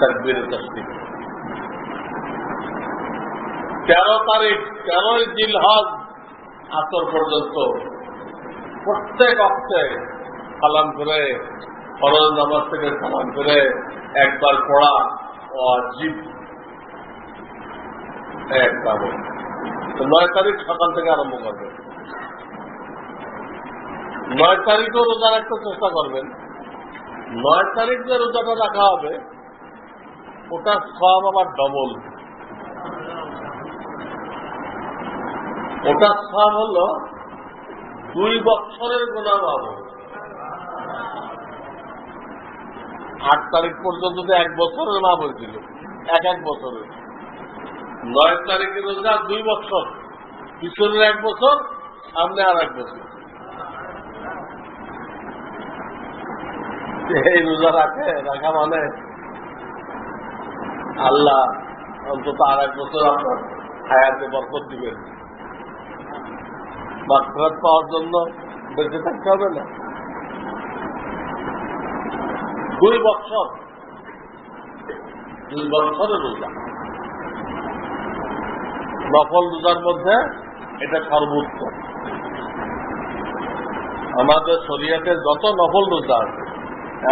তাকবীরে তাশরিক। 13 তারিখ, 13 জিলহজ আসর পর্যন্ত প্রত্যেক অক্টে সালাম করে, ফরজ নামাজ থেকে সালাম করে একবার পড়া ওয়াজিব। একবার 9 তারিখ সকাল থেকে আরম্ভ করবেন। 9 তারিখও রোজা রাখতে চেষ্টা করবেন। 9 তারিখ যে রোজাটা রাখা হবে ওটা সব আবার ডবল। ওটা সব হল 2 বছরের গুনাহ মাফ হবে। 8 তারিখ পর্যন্ত তো 1 বছরের মাফ হয়েছিল, এক বছরের। 9 তারিখে রোজা 2 বছর, পিছনের 1 বছর, সামনে আর 1 বছর। এই রোজা রাখা মানে আল্লাহ অন্তত আর 1 বছর আপনার হায়াতে বরকত দিবেন। মাগফিরাত পাওয়ার জন্য বেঁচে থাকতে হবে না। 2 বছর, 2 বছরের রোজা। নফল রোজার মধ্যে এটা সর্বোচ্চ। আমাদের শরীয়তে যত নফল রোজা আছে,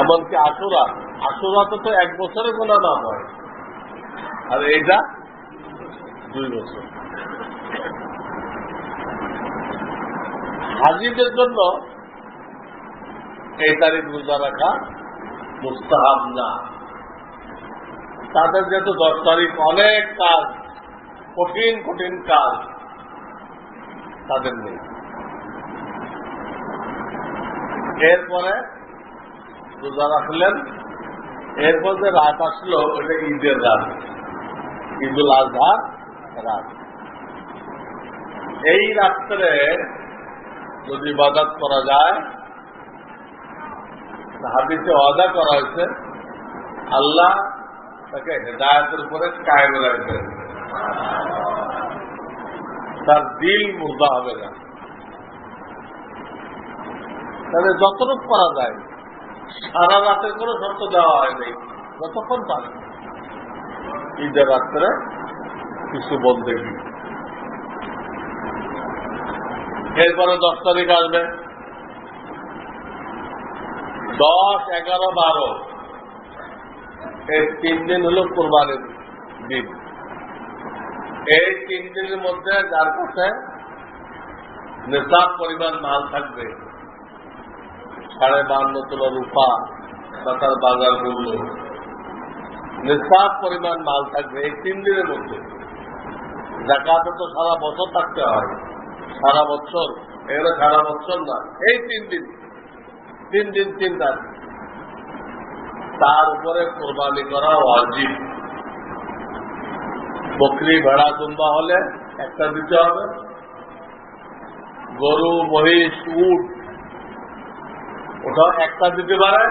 এমনকি আশুরা, আশুরাতে তো 1 বছরের গুনাহ মাফ হয়, আর এইটা 2 বছর। হাজিদের জন্য এই তারিখ রোজা রাখা মুস্তাহাব না। তাদের যেহেতু 10 তারিখ অনেক কাজ, কঠিন কঠিন কাজ তাদের নেই। এরপরে রোজা রাখলেন, এরপর যে রাত আসলো এটা ঈদের রাত, ঈদুল আজহার রাত। এই রাত্রে যদি ইবাদত করা যায়, হাদিসে ওয়াদা করা হয়েছে আল্লাহ তাকে হেদায়েতের উপরে কায়েম রাখবেন, তার দিল মুর্দা হবে না। তাহলে যতটুকু করা যায়, সারা রাতের কোনো শর্ত দেওয়া হয়নি, যতক্ষণ পারে ঈদের রাত্রে কিছু বন্দেগী। এরপরে 10 তারিখ আসবে, 10, 11, 12 এই 3 দিন হলো কুরবানির দিন। এই 3 দিনের মধ্যে যার কাছে নিসাব পরিমাণ মাল থাকবে, 52.5 তোলা রূপা বা তার বাজার মূল্য, নিসাব পরিমাণ মাল থাকবে এই 3 দিনের মধ্যে। যাকাতে তো সারা বছর থাকতে হয়, সারা বছর, এগুলো সারা বছর না, এই 3 দিন, 3 দিন 3 রাত, তার উপরে কোরবানি করা ওয়াজিব। বকরি, ভেড়া, দুম্বা হলে একটা দিতে হবে, গরু, মহিষ, উট ওটাও একটা দিতে পারে,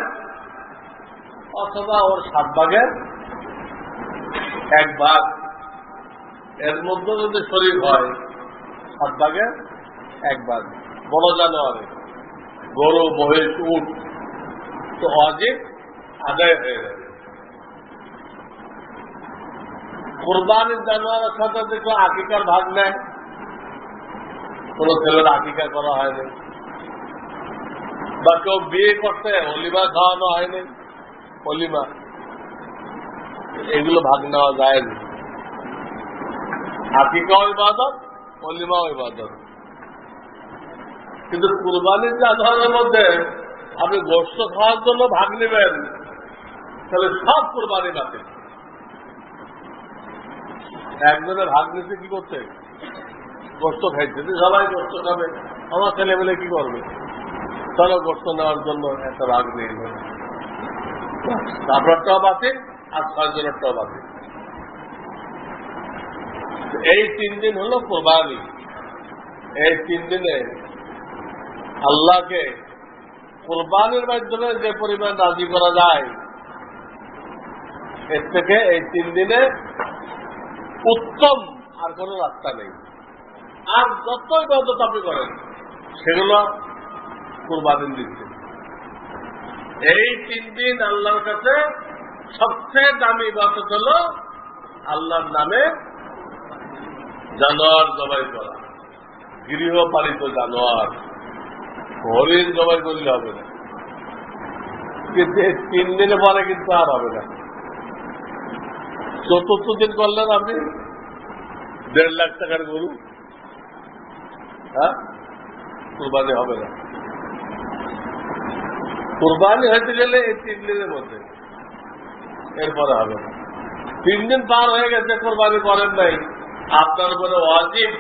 অথবা ওর 7 ভাগের 1 ভাগ, এর মধ্যে যদি শরীর হয় 7 ভাগের 1 ভাগ, বড় জানোয়ারে গরু, মহিষ, উট তো ওয়াজিব আদায় হয়ে যাবে। কোরবানির জানোয়ারের সাথে দেখো আকিকার ভাগ নেয়, কোন ছেলের আকিকা করা হয়নি, বা কেউ বিয়ে করতে অলিবা খাওয়ানো হয়নি, অলিমা, এগুলো ভাগ নেওয়া যায় না। আকিকাও ইবাদত, অলিমাও ইবাদত। কিন্তু কুরবানির জানোয়ারের মধ্যে আপনি গোশত খাওয়ার জন্য ভাগ নেবেন, তাহলে সব কুরবানি বাতিল। একজনে ভাগ নিতে কি করছে? গোশত খাইছে, সবাই গোশত খাবে, আমার ছেলেমেলে কি করবে? চলো গোশত নেওয়ার জন্য একটা ভাগ নিয়ে নেবে, আপনারটাও বাতিল আর 6 জনেরটাও বাতিল। এই 3 দিন হলো কোরবানি। এই 3 দিনে আল্লাহকে কোরবানির মাধ্যমে যে পরিমাণ রাজি করা যায়, এর থেকে এই 3 দিনে উত্তম আর কোন রাস্তা নেই। আর যত ইবাদত আপনি করেন সেগুলো কোরবানির দিচ্ছে। এই 3 দিন আল্লাহর কাছে সবচেয়ে দামি ইবাদত হল আল্লাহর নামে জানোয়ার জবাই করা, গৃহপালিত জানোয়ার। হরিণ জবাই করলে হবে না, কিন্তু 3 দিনে পরে কিন্তু আর হবে না। 4th দিন করলেন আপনি 1.5 লাখ টাকার গরু, হ্যাঁ, কুরবানি হবে না। কুরবানি হইতে গেলে এই 3 দিনের মধ্যে, এরপরে হবে না। 3 দিন পার হয়ে গেছে, কুরবানি করেন নাই, আপনার উপরে ওয়াজিব,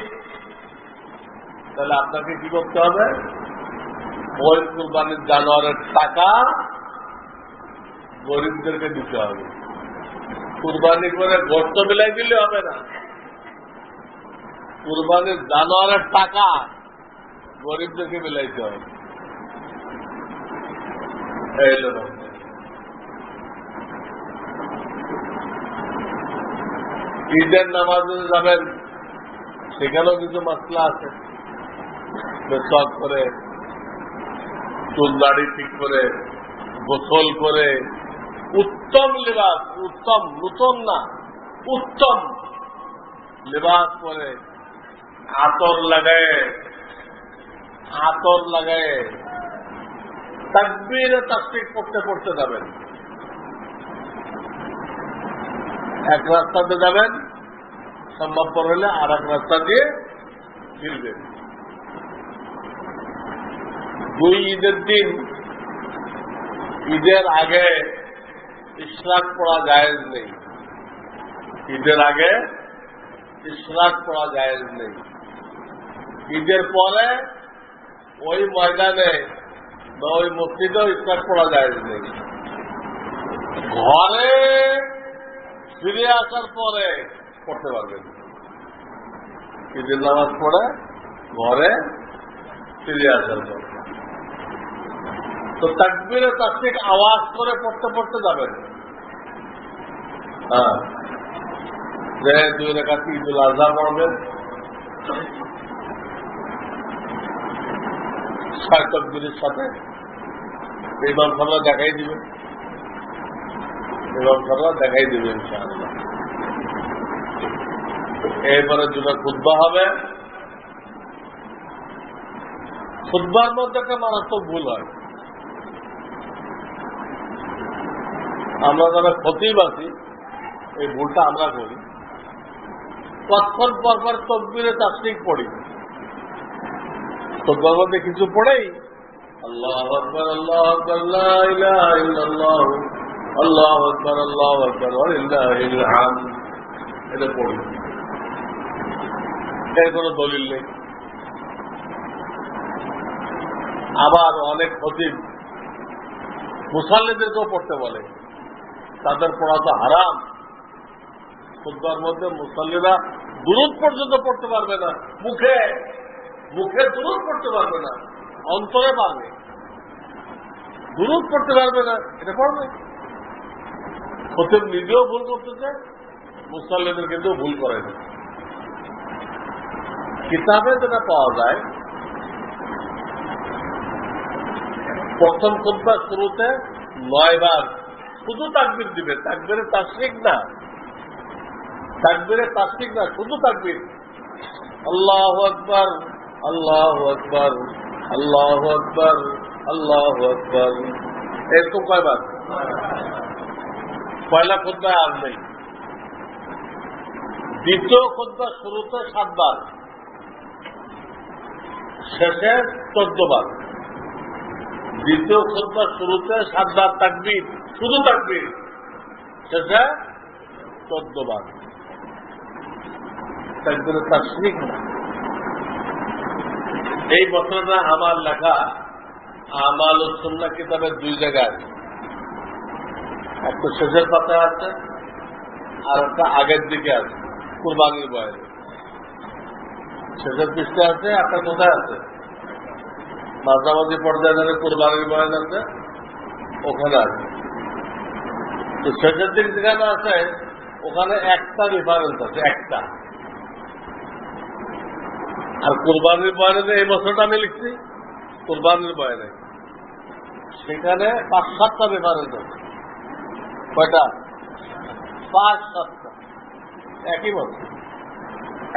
তাহলে আপনাকে কি করতে হবে? ওই কুরবানির জানোয়ারের টাকা গরিবদেরকে দিতে হবে। কুরবানি করে গোশত মিলাই দিলে হবে না, কুরবানির জানোয়ারের টাকা গরিবদেরকে মিলাইতে হবে। এই হল ঈদের নামাজে যাবেন, সেখানেও কিছু মাসলা আছে। মেসওয়াক করে, চুল দাড়ি ঠিক করে, গোসল করে, উত্তম লিবাস, উত্তম নূতন না, উত্তম লিবাস করে, আতর লাগায় তাকবীরে তাসবিহ পড়তে পড়তে যাবেন। এক রাস্তাতে যাবেন, সম্ভবপর হলে আর এক রাস্তা দিয়ে ফিরবেন। 2 ঈদের দিন, ঈদের আগে ইশরাক পড়া জায়েজ নেই। ঈদের আগে ইশরাক পড়া জায়েজ নেই। ঈদের পরে ওই ময়দানে বা ওই মসজিদেও ইশরাক পড়া জায়েজ নেই। ঘরে ফিরে আসার পরে পড়তে পারবেন। ঈদের নামাজ পড়ে ঘরে ফিরে আসার পর তো তাকবীরে তাসবিহ আওয়াজ করে পড়তে পড়তে যাবেন। হ্যাঁ, যে 2 রাকাত ঈদুল আযহা পড়বেন, 6 তাকবীরের সাথে ইমাম সাহেবরা দেখাই দিবেন, ইনশাআল্লাহ। এরপরে জুমার খুতবা হবে। খুতবার মধ্যে একটা মারাত্মক ভুল হয়। আমরা যারা খতিব আছি, এই ভুলটা আমরা করি। কতক্ষণ পরপর তাকবীরে তাসবিহ পড়ি, খুতবার মধ্যে কিছু পড়েই আল্লাহু আকবার, আল্লাহু আকবার, লা ইলাহা ইল্লাল্লাহ, আল্লাহু আকবার, আল্লাহু আকবার, ওয়া লিল্লাহিল হামদ, এটা পড়ি। এর কোনো দলিল নেই। আবার অনেক খতিব মুসাল্লিদেরকেও পড়তে বলে, তাদের পড়া তো হারাম। খুতবার মধ্যে মুসাল্লিরা দুরূদ পর্যন্ত পড়তে পারবে না, মুখে দুরূদ পড়তে পারবে না, অন্তরে পারবে, দুরূদ পড়তে পারবে না, এটা পড়বে। খতিব নিজেও ভুল করতেছে, মুসাল্লিদের কিন্তু ভুল করে না। কিতাবে যেটা পাওয়া যায়, প্রথম খুতবার শুরুতে 9 বার শুধু তাকবীর দিবে, তাকবীরে তাসবিহ না, শুধু তাকবীর। আল্লাহু আকবার, আল্লাহু আকবার, আল্লাহু আকবার, আল্লাহু আকবার, এরকম কয়বার? পয়লা খুতবায় আর নেই। দ্বিতীয় খুতবা শুরুতে 7 বার, শেষে 14 বার। দ্বিতীয় খুতবা শুরুতে 7 বার তাকবীর, শুধু তাকবীর, শেষে 14 বার তাকবীরে তাশরিক না। এই বছরটা আমার লেখা আমাল ও সুন্নাহ কিতাবের 2 জায়গায় আছে, একটা শেষের পাতায় আছে আর একটা আগের দিকে আছে, কুরবানির বয়ানে শেষের পৃষ্ঠে আছে, একটা কোথায় আছে মাঝামাঝি পর্যায়ে ধরে কুরবানির বয়ান আছে, ওখানে আছে। তো শেষের দিক যেখানে আছে ওখানে একটা রেফারেন্স আছে, একটা। আর কুরবানির বয়ানে এই বছরটা আমি লিখছি কুরবানির বয়ানে, সেখানে 5-7টা রেফারেন্স আছে। কয়টা? 5-7টা। একই বছর,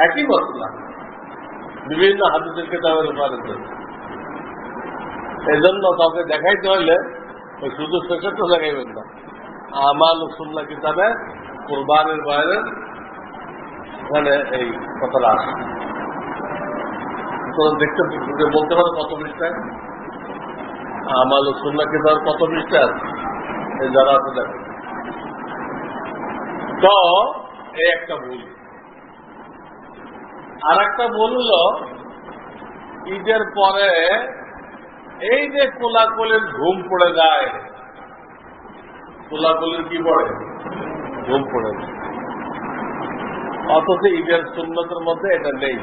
একই বছর, বিভিন্ন হাদিসের কিতাবের রেফারেন্স আছে। এই জন্য কাউকে দেখাইতে হলে ওই শুধু শেষের তো দেখাইবেন না, আমাল ও সুন্নাহ কিতাবে কুরবানির বয়ানের ওখানে এই কথাটা আসে। দেখতে বলতে পারো কত পৃষ্ঠায় আমাল ও সুন্নাহ কিতাবের কত পৃষ্ঠা আছে, এই যারা আছে দেখো। তো এই একটা ভুল। আর একটা ভুল হলো ঈদের পরে এই যে কোলাকুলির ঘুম পড়ে যায়, কোলাকুলির কি পড়ে? ঘুম পড়ে যায়। অথচ ঈদের সুন্নতের মধ্যে এটা নেই,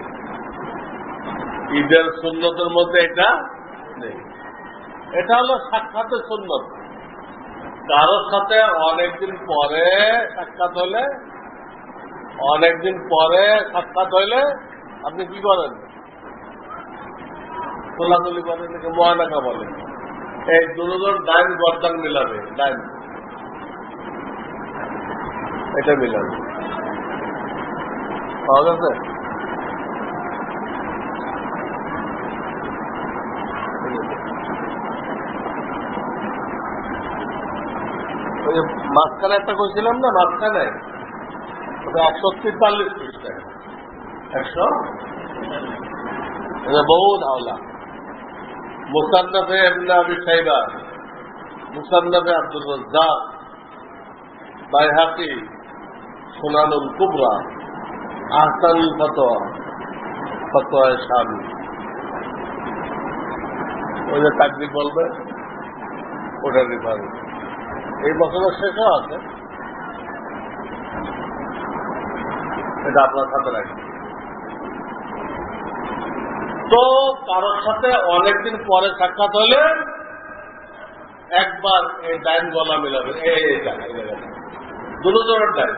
ঈদের সুন্নতের মধ্যে এটা নেই। এটা হলো সাক্ষাতের সুন্নত। কারোর সাথে অনেকদিন পরে সাক্ষাৎ হলে, অনেকদিন পরে সাক্ষাৎ হইলে আপনি কি করেন? কোলাকুলি করেন, মহানাকা বলেন। এই দুজন ডাইন গর্দান মিলাবে, ডাইন এটা মিলাবে, পাওয়া গেছে? ওই যে মাঝখানে একটা কইছিলাম না, মাঝখানে 143 পৃষ্ঠা, 100 বহু ধাওলা। মুসান্নাফে ইবনে আবি শাইবা, মুসান্নাফে আব্দুর রাজ্জাক, বাইহাকি, সুনানুল কুবরা, আহসানুল ফতোয়া, ফতোয়ায়ে শামী। ওই যে তাকবীর বলবে ওটার রেফারেন্স এই বছরের শেষও আছে, এটা আপনার সাথে রাখি। তো কারোর সাথে অনেকদিন পরে সাক্ষাৎ হলে একবার এই ডাইন গলা মিলাবে, এই জায়গা দুজনের ডাইন।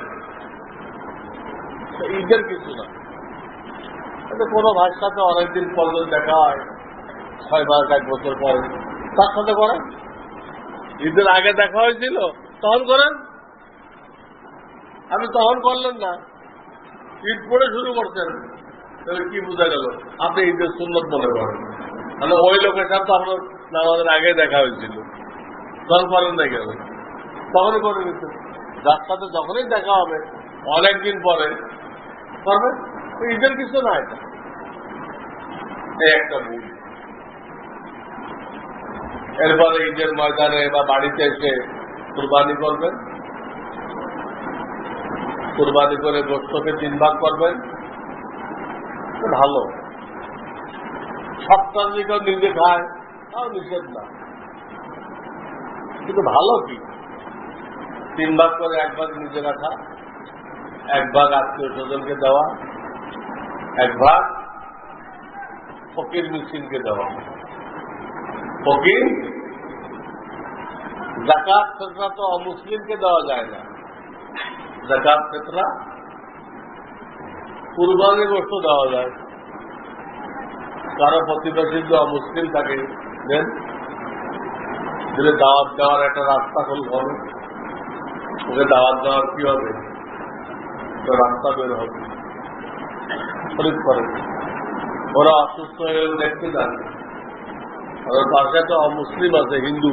ঈদের কিছু না, কোনো ভাইয়ের সাথে অনেকদিন পর দেখা হয়, 6 মাস 1 বছর পরে, তার সাথে করেন। ঈদের আগে দেখা হয়েছিল তখন করেন, আপনি তখন করলেন না, ঈদ পরে শুরু করছেন, তাহলে কি বোঝা গেল? আপনি ঈদের সুন্নত মনে করেন। তাহলে ওই লোকের সাথে আপনার নামাজের আগে দেখা হয়েছিল, তখন করেন না কেন? তখনই করে দিচ্ছেন। যার সাথে যখনই দেখা হবে অনেকদিন পরে করবেন, ঈদের কিছু না। এটা একটা ভুল। এরপরে ঈদের ময়দানে বা বাড়িতে এসে কুরবানি করবেন, কুরবানি করে গোশতকে 3 ভাগ করবেন, ভালো। সপ্তাহ দিকেও নিজে খায়, তাও নিষেধ না, কিন্তু ভালো কি 3 ভাগ করে 1 ভাগ নিজে রাখা, 1 ভাগ আত্মীয় স্বজনকে দেওয়া, 1 ভাগ ফকির মিসকিনকে দেওয়া। ফকির, যাকাত ফিতরা তো অমুসলিমকে দেওয়া যায় না, যাকাত ফিতরা কুরবানির গোশত দেওয়া যায়। কারো প্রতিবেশী যদি অমুসলিম থাকে দেন, দিলে দাওয়াত দেওয়ার একটা রাস্তা খুলতে হবে, ওকে দাওয়াত দেওয়ার কি হবে, তো রাস্তা বের হবে। খরিদ করে, ওরা অসুস্থ হয়ে দেখতে যান, ওর পাশে তো অমুসলিম আছে, হিন্দু,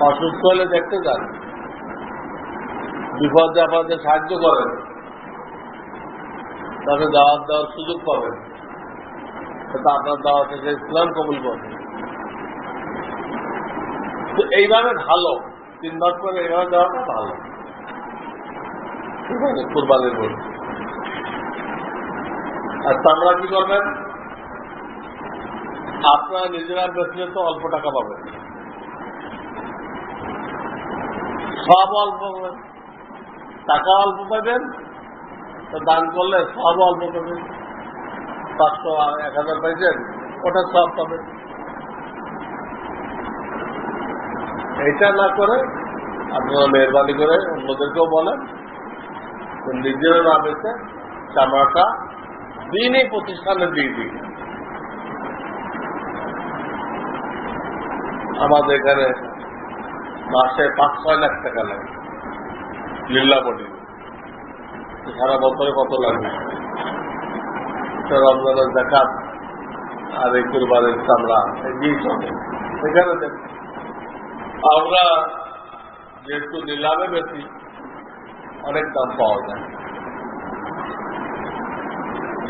অসুস্থ হলে দেখতে যান, বিপদে আপনাদের সাহায্য করেন, তাদের দাওয়াত দেওয়ার সুযোগ পাবেন, সেটা আপনার দাওয়াত থেকে ইসলাম কবুল করবে। তো এইভাবে ভালো 3 ভাগ করে এইভাবে দেওয়াটা ভালো কুরবানির বই। আর আমরা কি করবেন, আপনারা নিজেরা বেচলে তো অল্প টাকা পাবেন, সব অল্প পাবেন, টাকা অল্প পাবেন, তো দান করলে সব অল্প পাবেন। 500 1000 পাইছেন, ওটা সব পাবেন। এইটা না করে আপনারা মেহরবানি করে অন্যদেরকেও বলেন নিজেরা না বেচে চামড়াটা দিনই প্রতিষ্ঠানে দিয়ে দিই। আমাদের এখানে মাসে 5-6 লাখ টাকা লাগে লিল্লা বডি, সারা বছরে কত লাগবে? রমজানের যাকাত আর এই কুরবানির চামড়া এগিয়ে চলে। এখানে দেখ আমরা যেহেতু নিলামে বেশি অনেক দাম পাওয়া যায়।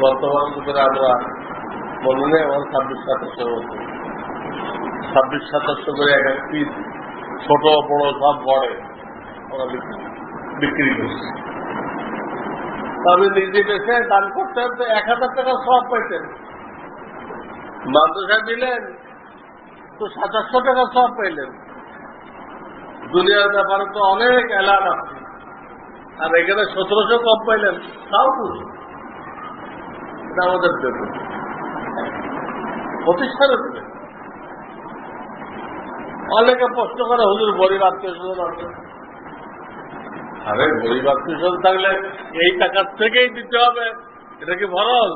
বর্তমান যুগে আমরা মনে নেই আমার 26-27 হতো, 26-27 করে এক পিস ছোট বড় সব গড়ে ওরা বিক্রি করছে। আমি নিজে বেছে দান করতেন তো 1000 টাকা সব পাইতেন, মাদ্রাসায় দিলেন তো 2700 টাকা সব পাইলেন। দুনিয়ার ব্যাপারে তো অনেক এলান আছে, আর এখানে 1700 কম পাইলেন, তাও খুশি। এটা আমাদের দেবে প্রতিষ্ঠানে দেবে। অনেকে প্রশ্ন করে হুজুর গরিব আত্মীয় স্বজন আছে। আরে গরিব আত্মীয় স্বজন থাকলে এই টাকার থেকেই দিতে হবে, এটা কি ফরজ?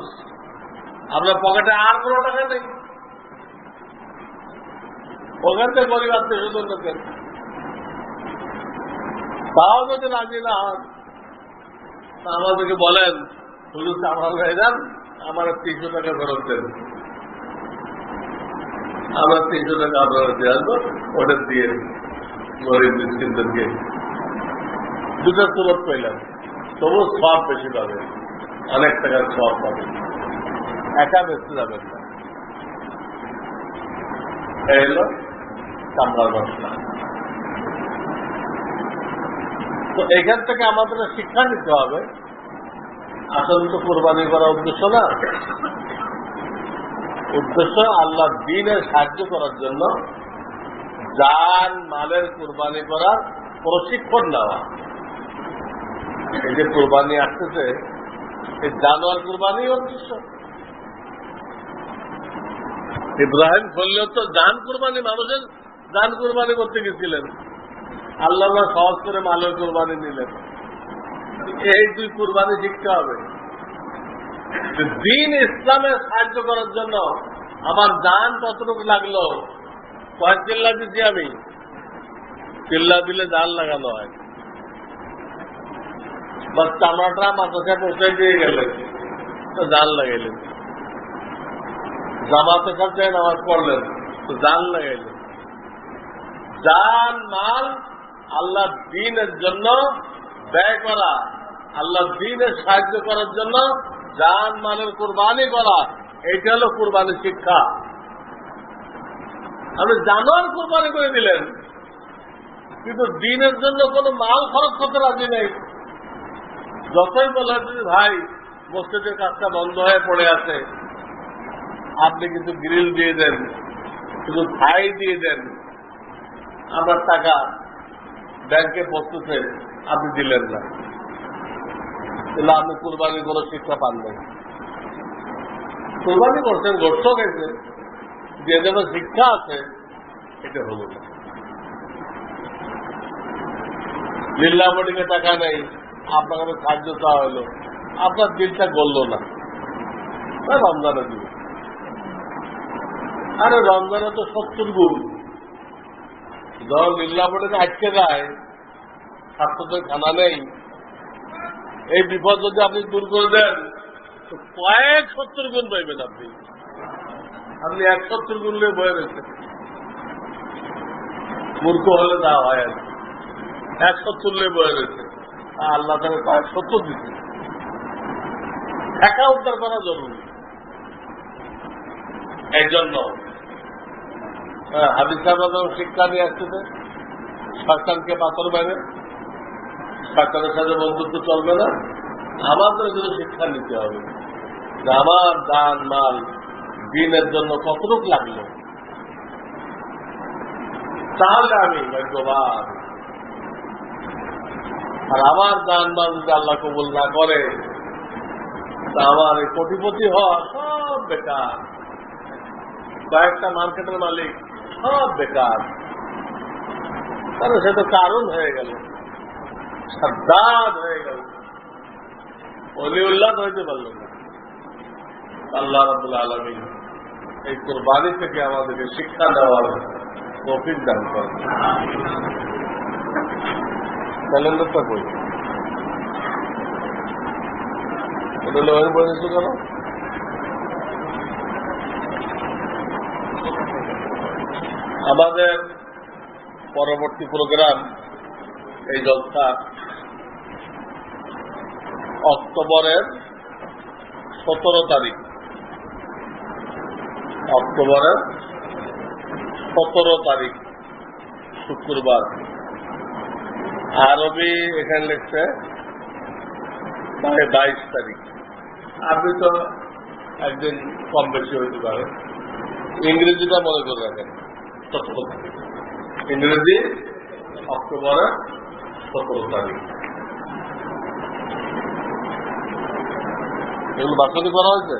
আপনার পকেটে আর কোনো টাকা নেই, ওখান থেকে গরিব আত্মীয় স্বজন দেখেন। তাও যদি রাজি না হন তা আমাদেরকে বলেন হুজুর চামড়া হয়ে যান, আমার 300 টাকা ফেরত দেন। আমরা 300 টাকা আপনারা দিয়ে আসবো, ওটা দিয়ে গরিব মিসকিনদেরকে দুটো সুরত পেলাম, তবু সব বেশি পাবে, অনেক টাকার সব পাবে, একা বেঁচতে যাবেন না। এই হল চামড়ার ব্যবসা। তো এখান থেকে আমাদের শিক্ষা নিতে হবে, আসলে তো কোরবানি করার উদ্দেশ্য না, উদ্দেশ্য আল্লাহ দ্বীনের সাহায্য করার জন্য জান মালের কোরবানি করার প্রশিক্ষণ নেওয়া। এই যে কোরবানি আসতেছে, এই জানোয়ার কোরবানি উদ্দেশ্য। ইব্রাহিম বললেও তো জান কোরবানি, মানুষের জান কোরবানি করতে গেছিলেন, আল্লাহ সহজ করে মালের কোরবানি নিলেন। এই 2 কোরবানি শিখতে হবে। দ্বীন ইসলামের সাহায্য করার জন্য আমার জান কতটুকু লাগলো, কয়েক চিল্লা দিচ্ছি আমি, চিল্লা দিলে জান লাগানো হয়। বাস চামড়াটা মাথায় পৌঁছাই দিয়ে গেলেন তো জান লাগাইলেন, জামাতে সাথে নামাজ পড়লেন তো জান লাগাইলেন। জান মাল আল্লাহ দ্বীনের জন্য ব্যয় করা, আল্লাহ দ্বীনের সাহায্য করার জন্য জান মালের কোরবানি করা, এইটা হলো কোরবানির শিক্ষা। আপনি জানোয়ার কোরবানি করে দিলেন, কিন্তু দ্বীনের জন্য কোনো মাল খরচ করতে রাজি নেই। যতই বলেন ভাই মসজিদের কাজটা বন্ধ হয়ে পড়ে আছে, আপনি কিন্তু গ্রিল দিয়ে দেন, শুধু ছাই দিয়ে দেন, আমার টাকা ব্যাংকে পড়তেছে, আপনি দিলেন না, তাহলে আপনি কোরবানির কোনো শিক্ষা পান নাই। কোরবানি করছেন, গোষ্ঠ গেছে, যে যেন শিক্ষা আছে এটা হল না। লিল্লা বোর্ডিংয়ে টাকা নেই, আপনার কাছে সাহায্য চাওয়া হলো, আপনার দিলটা গড়ল না, রমজানে দিবে। আরে রমজানে তো 70 গুণ, যখন লিল্লা বোর্ডিংয়ে আটকে যায়, ছাত্রদের খানা নেই, এই বিপদ যদি আপনি দূর করে দেন তো কয়েক 70 গুণ পাইবেন। আপনি 170 গুণ নিয়ে বয়ে রয়েছেন, মূর্খ হলে যা হয় আর 170 নিয়ে বয়ে রয়েছে। আল্লাহ তাকে কয়েক 70 দিচ্ছে। একা উদ্ধার করা জরুরি। এই জন্য হাদিস সাহেব শিক্ষা নিয়ে আসছে, শয়তানকে পাথর মেরে শয়তানের সাথে বন্ধুত্ব চলবে না। আমাদের যদি শিক্ষা নিতে হবে যে আমার জান মাল দিনের জন্য কতটুকু লাগলো, তাহলে আমি ভাগ্যবান। আর আমার জান মাল যদি আল্লাহ কবুল না করে, তা আমার এই কোটিপতি হওয়া সব বেকার। কয়েকটা মার্কেটের মালিক সব বেকার, কারণ সে তো কারণ হয়ে গেল, সাদ্দাদ হয়ে গেল, অলিউল্লাহ হইতে পারল না। আল্লাহ রাব্বুল আলামিন এই কুরবানি থেকে আমাদেরকে শিক্ষা দেওয়ার তৌফিক দান করেন। ক্যালেন্ডারটা কই ওটা লোয়ের বয়স কেন? আমাদের পরবর্তী প্রোগ্রাম এই জলসা অক্টোবরের 17 তারিখ, অক্টোবরের 17 তারিখ শুক্রবার। আরবি এখানে লিখছে 22 তারিখ। আপনি তো একদিন কম বেশি হইতে পারে। ইংরেজিটা মনে করে রাখেন 17 তারিখ, ইংরেজি অক্টোবরের 17 তারিখ। এগুলো বাছনি করা হয়েছে।